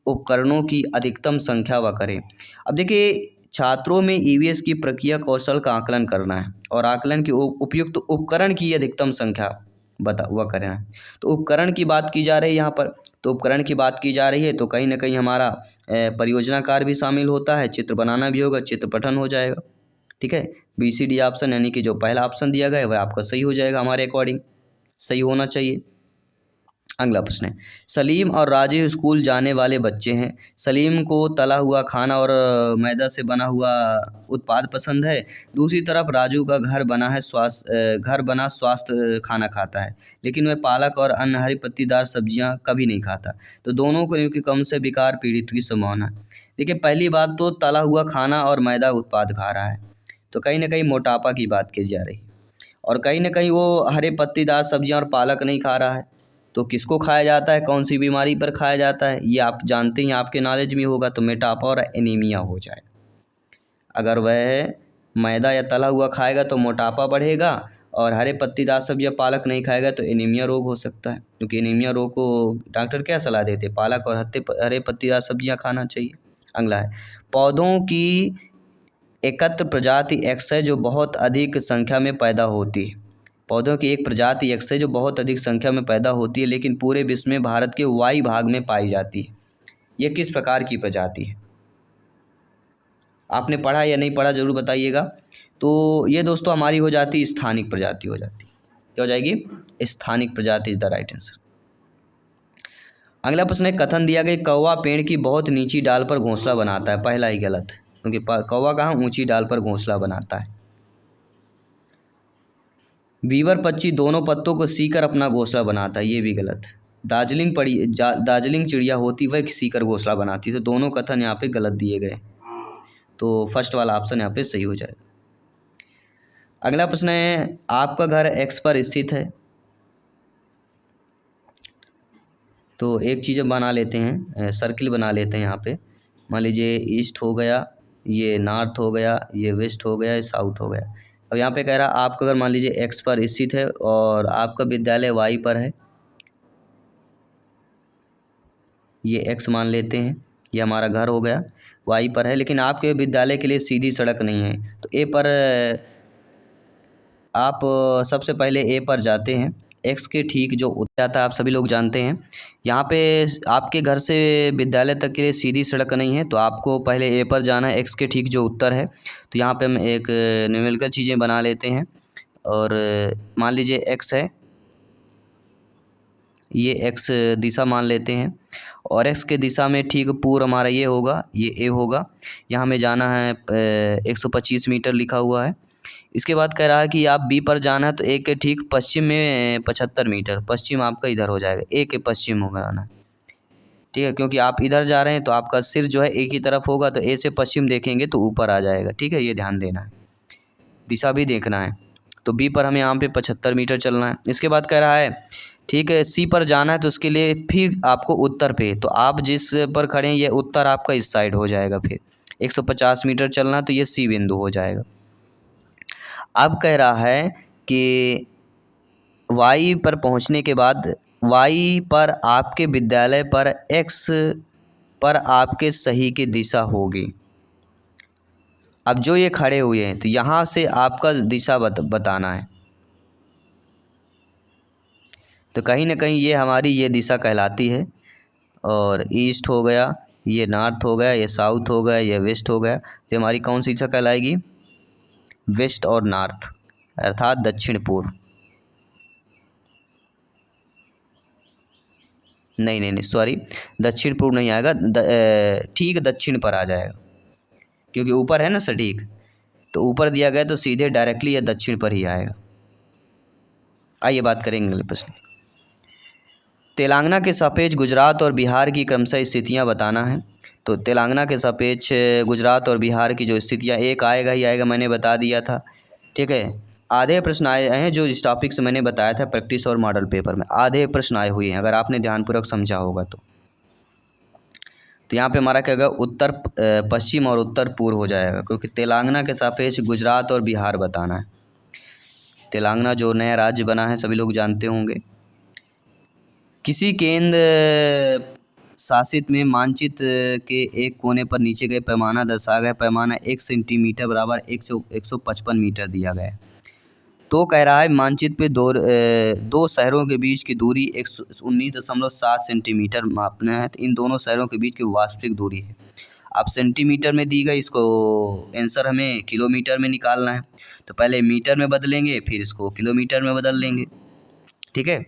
उपकरणों की अधिकतम संख्या व करें। अब देखिए, छात्रों में ईवीएस की प्रक्रिया कौशल का आकलन करना है और आकलन की उपयुक्त उपकरण की अधिकतम संख्या हुआ करना है। तो उपकरण की बात की जा रही है यहाँ पर, तो उपकरण की बात की जा रही है तो कहीं ना कहीं हमारा परियोजना कार्य भी शामिल होता है, चित्र बनाना भी होगा, चित्र पठन हो जाएगा, ठीक है। BCD ऑप्शन यानी कि जो पहला ऑप्शन दिया गया है वह आपका सही हो जाएगा, हमारे अकॉर्डिंग सही होना चाहिए। अगला प्रश्न है, सलीम और राजीव स्कूल जाने वाले बच्चे हैं। सलीम को तला हुआ खाना और मैदा से बना हुआ उत्पाद पसंद है। दूसरी तरफ राजू का घर बना स्वास्थ्य खाना खाता है, लेकिन वह पालक और अन्य हरी पत्तीदार सब्जियां कभी नहीं खाता। तो दोनों को की कम से विकार पीड़ित की संभावना। देखिए, पहली बात तो तला हुआ खाना और मैदा उत्पाद खा रहा है, तो कहीं ना कहीं मोटापा की बात की जा रही, और कहीं ना कहीं वो हरे पत्तीदार सब्जियां और पालक नहीं खा रहा है। तो किसको खाया जाता है, कौन सी बीमारी पर खाया जाता है, ये आप जानते हैं, आपके नॉलेज में होगा। तो मोटापा और एनीमिया हो जाए। अगर वह मैदा या तला हुआ खाएगा तो मोटापा बढ़ेगा, और हरे पत्तीदार सब्जियां पालक नहीं खाएगा तो एनीमिया रोग हो सकता है। क्योंकि एनीमिया रोग को डॉक्टर क्या सलाह देते हैं, पालक और हरे पत्तीदार सब्जियां खाना चाहिए। अगला है, पौधों की एकत्र प्रजाति एक्स है जो बहुत अधिक संख्या में पैदा होती है। पौधों की एक प्रजाति एक्स है जो बहुत अधिक संख्या में पैदा होती है, लेकिन पूरे विश्व में भारत के वाई भाग में पाई जाती है। यह किस प्रकार की प्रजाति है? आपने पढ़ा या नहीं पढ़ा ज़रूर बताइएगा। तो ये दोस्तों हमारी हो जाती है स्थानिक प्रजाति हो जाती है। क्या हो जाएगी? स्थानिक प्रजाति इज द राइट आंसर। अगला प्रश्न है, कथन दिया गया कौवा पेड़ की बहुत नीची डाल पर घोंसला बनाता है। पहला ही गलत है, क्योंकि कौवा कहाँ ऊंची डाल पर घोंसला बनाता है। बीवर पक्षी दोनों पत्तों को सीकर अपना घोंसला बनाता है, ये भी गलत है। दार्जिलिंग चिड़िया होती वह सीकर घोंसला बनाती, तो दोनों कथन यहाँ पे गलत दिए गए। तो फर्स्ट वाला ऑप्शन यहाँ पे सही हो जाएगा। अगला प्रश्न है, आपका घर एक्स पर स्थित है। तो एक चीज़ बना लेते हैं, सर्किल बना लेते हैं यहाँ पे। मान लीजिए ईस्ट हो गया, ये नॉर्थ हो गया, ये वेस्ट हो गया, ये साउथ हो गया। अब यहाँ पे कह रहा आपका अगर मान लीजिए एक्स पर स्थित है और आपका विद्यालय वाई पर है, ये एक्स मान लेते हैं, ये हमारा घर हो गया, वाई पर है, लेकिन आपके विद्यालय के लिए सीधी सड़क नहीं है। तो ए पर आप सबसे पहले ए पर जाते हैं। एक्स के ठीक जो उत्तर आता है आप सभी लोग जानते हैं। यहाँ पे आपके घर से विद्यालय तक के लिए सीधी सड़क नहीं है, तो आपको पहले ए पर जाना है, एक्स के ठीक जो उत्तर है। तो यहाँ पे हम एक न्यूमेरिकल चीज़ें बना लेते हैं, और मान लीजिए एक्स है, ये एक्स दिशा मान लेते हैं, और एक्स के दिशा में ठीक पूर्व हमारा ये होगा, ये ए होगा। यहाँ हमें जाना है 125 मीटर लिखा हुआ है। इसके बाद कह रहा है कि आप बी पर जाना है, तो ए के ठीक पश्चिम में 75 मीटर, पश्चिम आपका इधर हो जाएगा, ए के पश्चिम होगा आना। ठीक है, क्योंकि आप इधर जा रहे हैं तो आपका सिर जो है ए की तरफ होगा, तो ए से पश्चिम देखेंगे तो ऊपर आ जाएगा। ठीक है, ये ध्यान देना है, दिशा भी देखना है। तो बी पर हमें यहाँ पे 75 मीटर चलना है। इसके बाद कह रहा है ठीक है सी पर जाना है, तो उसके लिए फिर आपको उत्तर पे, तो आप जिस पर खड़े हैं ये उत्तर आपका इस साइड हो जाएगा। फिर 150 मीटर चलना है, तो ये सी बिंदु हो जाएगा। अब कह रहा है कि वाई पर पहुंचने के बाद वाई पर आपके विद्यालय पर एक्स पर आपके सही की दिशा होगी। अब जो ये खड़े हुए हैं, तो यहाँ से आपका दिशा बताना है। तो कहीं ना कहीं ये हमारी ये दिशा कहलाती है, और ईस्ट हो गया, ये नॉर्थ हो गया, ये साउथ हो गया, ये वेस्ट हो गया। तो हमारी कौन सी दिशा कहलाएगी? वेस्ट और नॉर्थ, अर्थात दक्षिण पूर्व। नहीं नहीं नहीं सॉरी, दक्षिण पूर्व नहीं आएगा, ठीक दक्षिण पर आ जाएगा, क्योंकि ऊपर है ना सटीक, तो ऊपर दिया गया तो सीधे डायरेक्टली या दक्षिण पर ही आएगा। आइए बात करेंगे अगले प्रश्न। तेलंगाना के सापेक्ष गुजरात और बिहार की क्रमशः स्थितियां बताना है। तो तेलंगाना के सापेक्ष गुजरात और बिहार की जो स्थितियां, एक आएगा ही आएगा, मैंने बता दिया था। ठीक है, आधे प्रश्न आए हैं जो इस टॉपिक से मैंने बताया था प्रैक्टिस और मॉडल पेपर में, आधे प्रश्न आए हुए हैं अगर आपने ध्यानपूर्वक समझा होगा तो। यहाँ पे हमारा क्या होगा, उत्तर पश्चिम और उत्तर पूर्व हो जाएगा, क्योंकि तेलंगाना के सापेक्ष गुजरात और बिहार बताना है। तेलंगाना जो नया राज्य बना है सभी लोग जानते होंगे। किसी केंद्र शासित में मानचित्र के एक कोने पर नीचे गए पैमाना दर्शाया गया, पैमाना 1 सेंटीमीटर बराबर 155 मीटर दिया गया है। तो कह रहा है मानचित्र पे दो शहरों के बीच की दूरी 19.7 सेंटीमीटर मापना है। तो इन दोनों शहरों के बीच की वास्तविक दूरी है, आप सेंटीमीटर में दी गई, इसको आंसर हमें किलोमीटर में निकालना है। तो पहले मीटर में बदलेंगे, फिर इसको किलोमीटर में बदल लेंगे। ठीक है,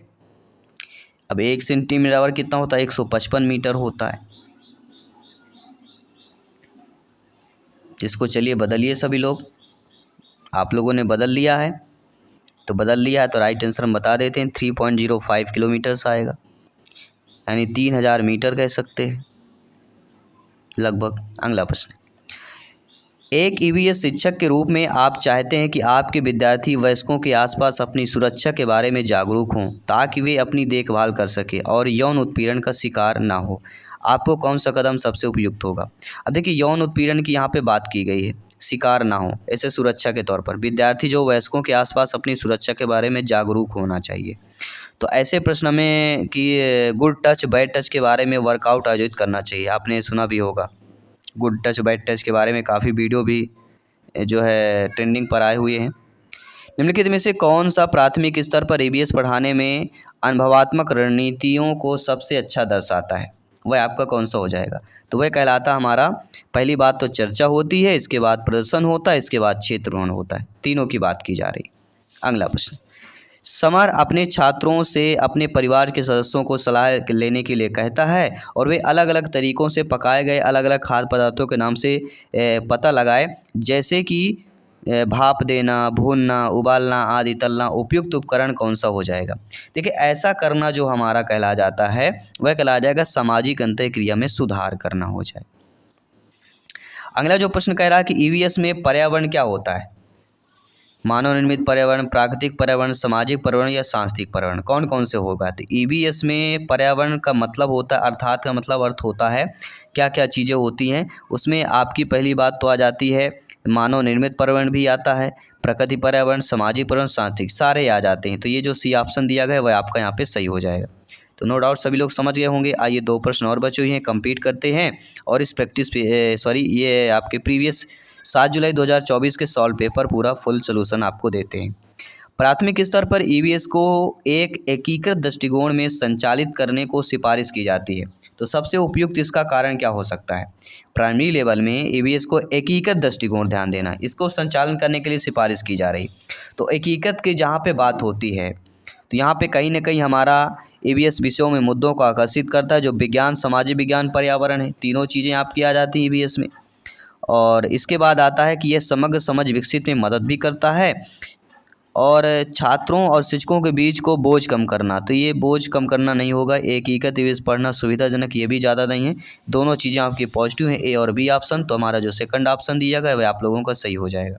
अब 1 सेंटीमीटर आवर कितना होता है, 155 मीटर होता है। जिसको चलिए बदलिए सभी लोग, आप लोगों ने बदल लिया है तो बदल लिया है तो राइट आंसर हम बता देते हैं, 3.05 किलोमीटर्स आएगा, यानी 3000 मीटर कह सकते हैं लगभग। अगला प्रश्न, एक ईवीएस शिक्षक के रूप में आप चाहते हैं कि आपके विद्यार्थी वयस्कों के आसपास अपनी सुरक्षा के बारे में जागरूक हों ताकि वे अपनी देखभाल कर सकें और यौन उत्पीड़न का शिकार ना हो। आपको कौन सा कदम सबसे उपयुक्त होगा? अब देखिए, यौन उत्पीड़न की यहाँ पे बात की गई है, शिकार ना हो, ऐसे सुरक्षा के तौर पर विद्यार्थी जो वयस्कों के आसपास अपनी सुरक्षा के बारे में जागरूक होना चाहिए। तो ऐसे प्रश्न में कि गुड टच बैड टच के बारे में वर्कआउट आयोजित करना चाहिए, आपने सुना भी होगा। गुड टच बैड टच के बारे में काफ़ी वीडियो भी जो है ट्रेंडिंग पर आए हुए हैं। निम्नलिखित में से कौन सा प्राथमिक स्तर पर ईवीएस पढ़ाने में अनुभवात्मक रणनीतियों को सबसे अच्छा दर्शाता है? वह आपका कौन सा हो जाएगा? तो वह कहलाता हमारा, पहली बात तो चर्चा होती है, इसके बाद प्रदर्शन होता है, इसके बाद क्षेत्रफल होता है, तीनों की बात की जा रही। अगला प्रश्न, समर अपने छात्रों से अपने परिवार के सदस्यों को सलाह लेने के लिए कहता है और वे अलग अलग तरीक़ों से पकाए गए अलग अलग खाद्य पदार्थों के नाम से पता लगाए, जैसे कि भाप देना, भूनना, उबालना आदि तलना। उपयुक्त उपकरण कौन सा हो जाएगा? देखिए, ऐसा करना जो हमारा कहला जाता है वह कहला जाएगा सामाजिक अंतःक्रिया में सुधार करना हो जाए। अगला जो प्रश्न कह रहा है कि ईवीएस में पर्यावरण क्या होता है? मानव निर्मित पर्यावरण, प्राकृतिक पर्यावरण, सामाजिक पर्यावरण या सांस्कृतिक पर्यावरण, कौन कौन से होगा? तो ईवीएस में पर्यावरण का मतलब होता है, अर्थात का मतलब अर्थ होता है क्या क्या चीज़ें होती हैं। उसमें आपकी पहली बात तो आ जाती है, मानव निर्मित पर्यावरण भी आता है, प्रकृति पर्यावरण, सामाजिक पर्यावरण, सांस्कृतिक, सारे आ जाते हैं। तो ये जो सी ऑप्शन दिया गया है वह आपका यहाँ पे सही हो जाएगा। तो नो डाउट सभी लोग समझ गए होंगे। आइए 2 प्रश्न और बचे हुए हैं, कंप्लीट करते हैं और इस प्रैक्टिस पे ये आपके प्रीवियस 7 जुलाई 2024 के सॉल्व पेपर पूरा फुल सॉल्यूशन आपको देते हैं। प्राथमिक स्तर पर ईवीएस को एक एकीकृत दृष्टिकोण में संचालित करने को सिफारिश की जाती है। तो सबसे उपयुक्त इसका कारण क्या हो सकता है? प्राइमरी लेवल में ईवीएस को एकीकृत दृष्टिकोण, ध्यान देना, इसको संचालन करने के लिए सिफारिश की जा रही। तो एकीकृत की जहाँ पे बात होती है तो यहाँ पे कहीं ना कहीं हमारा ईवीएस विषयों में मुद्दों को आकर्षित करता है, जो विज्ञान, सामाजिक विज्ञान, पर्यावरण है, तीनों चीज़ें आपकी आ जाती हैं ईवीएस में। और इसके बाद आता है कि यह समग्र समझ विकसित में मदद भी करता है और छात्रों और शिक्षकों के बीच को बोझ कम करना। तो ये बोझ कम करना नहीं होगा, एकीकृत ईवीएस पढ़ना सुविधाजनक ये भी ज़्यादा नहीं है। दोनों चीज़ें आपकी पॉजिटिव हैं, ए और बी ऑप्शन। तो हमारा जो सेकंड ऑप्शन दिया गया है वह आप लोगों का सही हो जाएगा।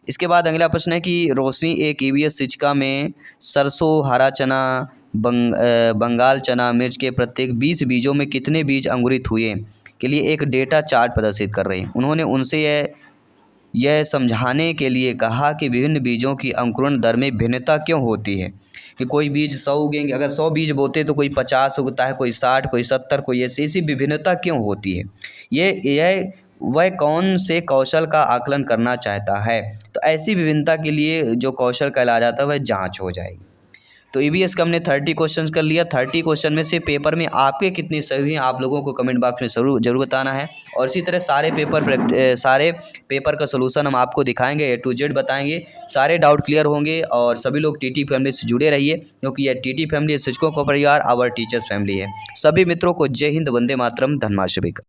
इसके बाद अगला प्रश्न है कि रोशनी एक ईवीएस शिक्षिका में सरसों, हरा चना, बंगाल चना, मिर्च के प्रत्येक 20 बीजों में कितने बीज अंकुरित हुए के लिए एक डेटा चार्ट प्रदर्शित कर रहे हैं। उन्होंने उनसे यह समझाने के लिए कहा कि विभिन्न बीजों की अंकुरण दर में भिन्नता क्यों होती है, कि कोई बीज 100 उगेंगे, अगर 100 बीज बोते तो कोई 50 उगता है, कोई 60, कोई 70, कोई ऐसी विभिन्नता क्यों होती है। यह वह कौन से कौशल का आकलन करना चाहता है। तो ऐसी विभिन्नता के लिए जो कौशल कहलाया जाता है वह जाँच हो जाएगी। तो ईवीएस का हमने 30 क्वेश्चंस कर लिया। 30 क्वेश्चन में से पेपर में आपके कितने सही हैं आप लोगों को कमेंट बॉक्स में ज़रूर बताना है। और इसी तरह सारे पेपर का सलूशन हम आपको दिखाएंगे, ए टू जेड बताएंगे, सारे डाउट क्लियर होंगे। और सभी लोग टीटी फैमिली से जुड़े रहिए, क्योंकि यह टीटी फैमिली शिक्षकों का परिवार, आवर टीचर्स फैमिली है। सभी मित्रों को जय हिंद, वंदे मातरम, धन्यवाद सभी का।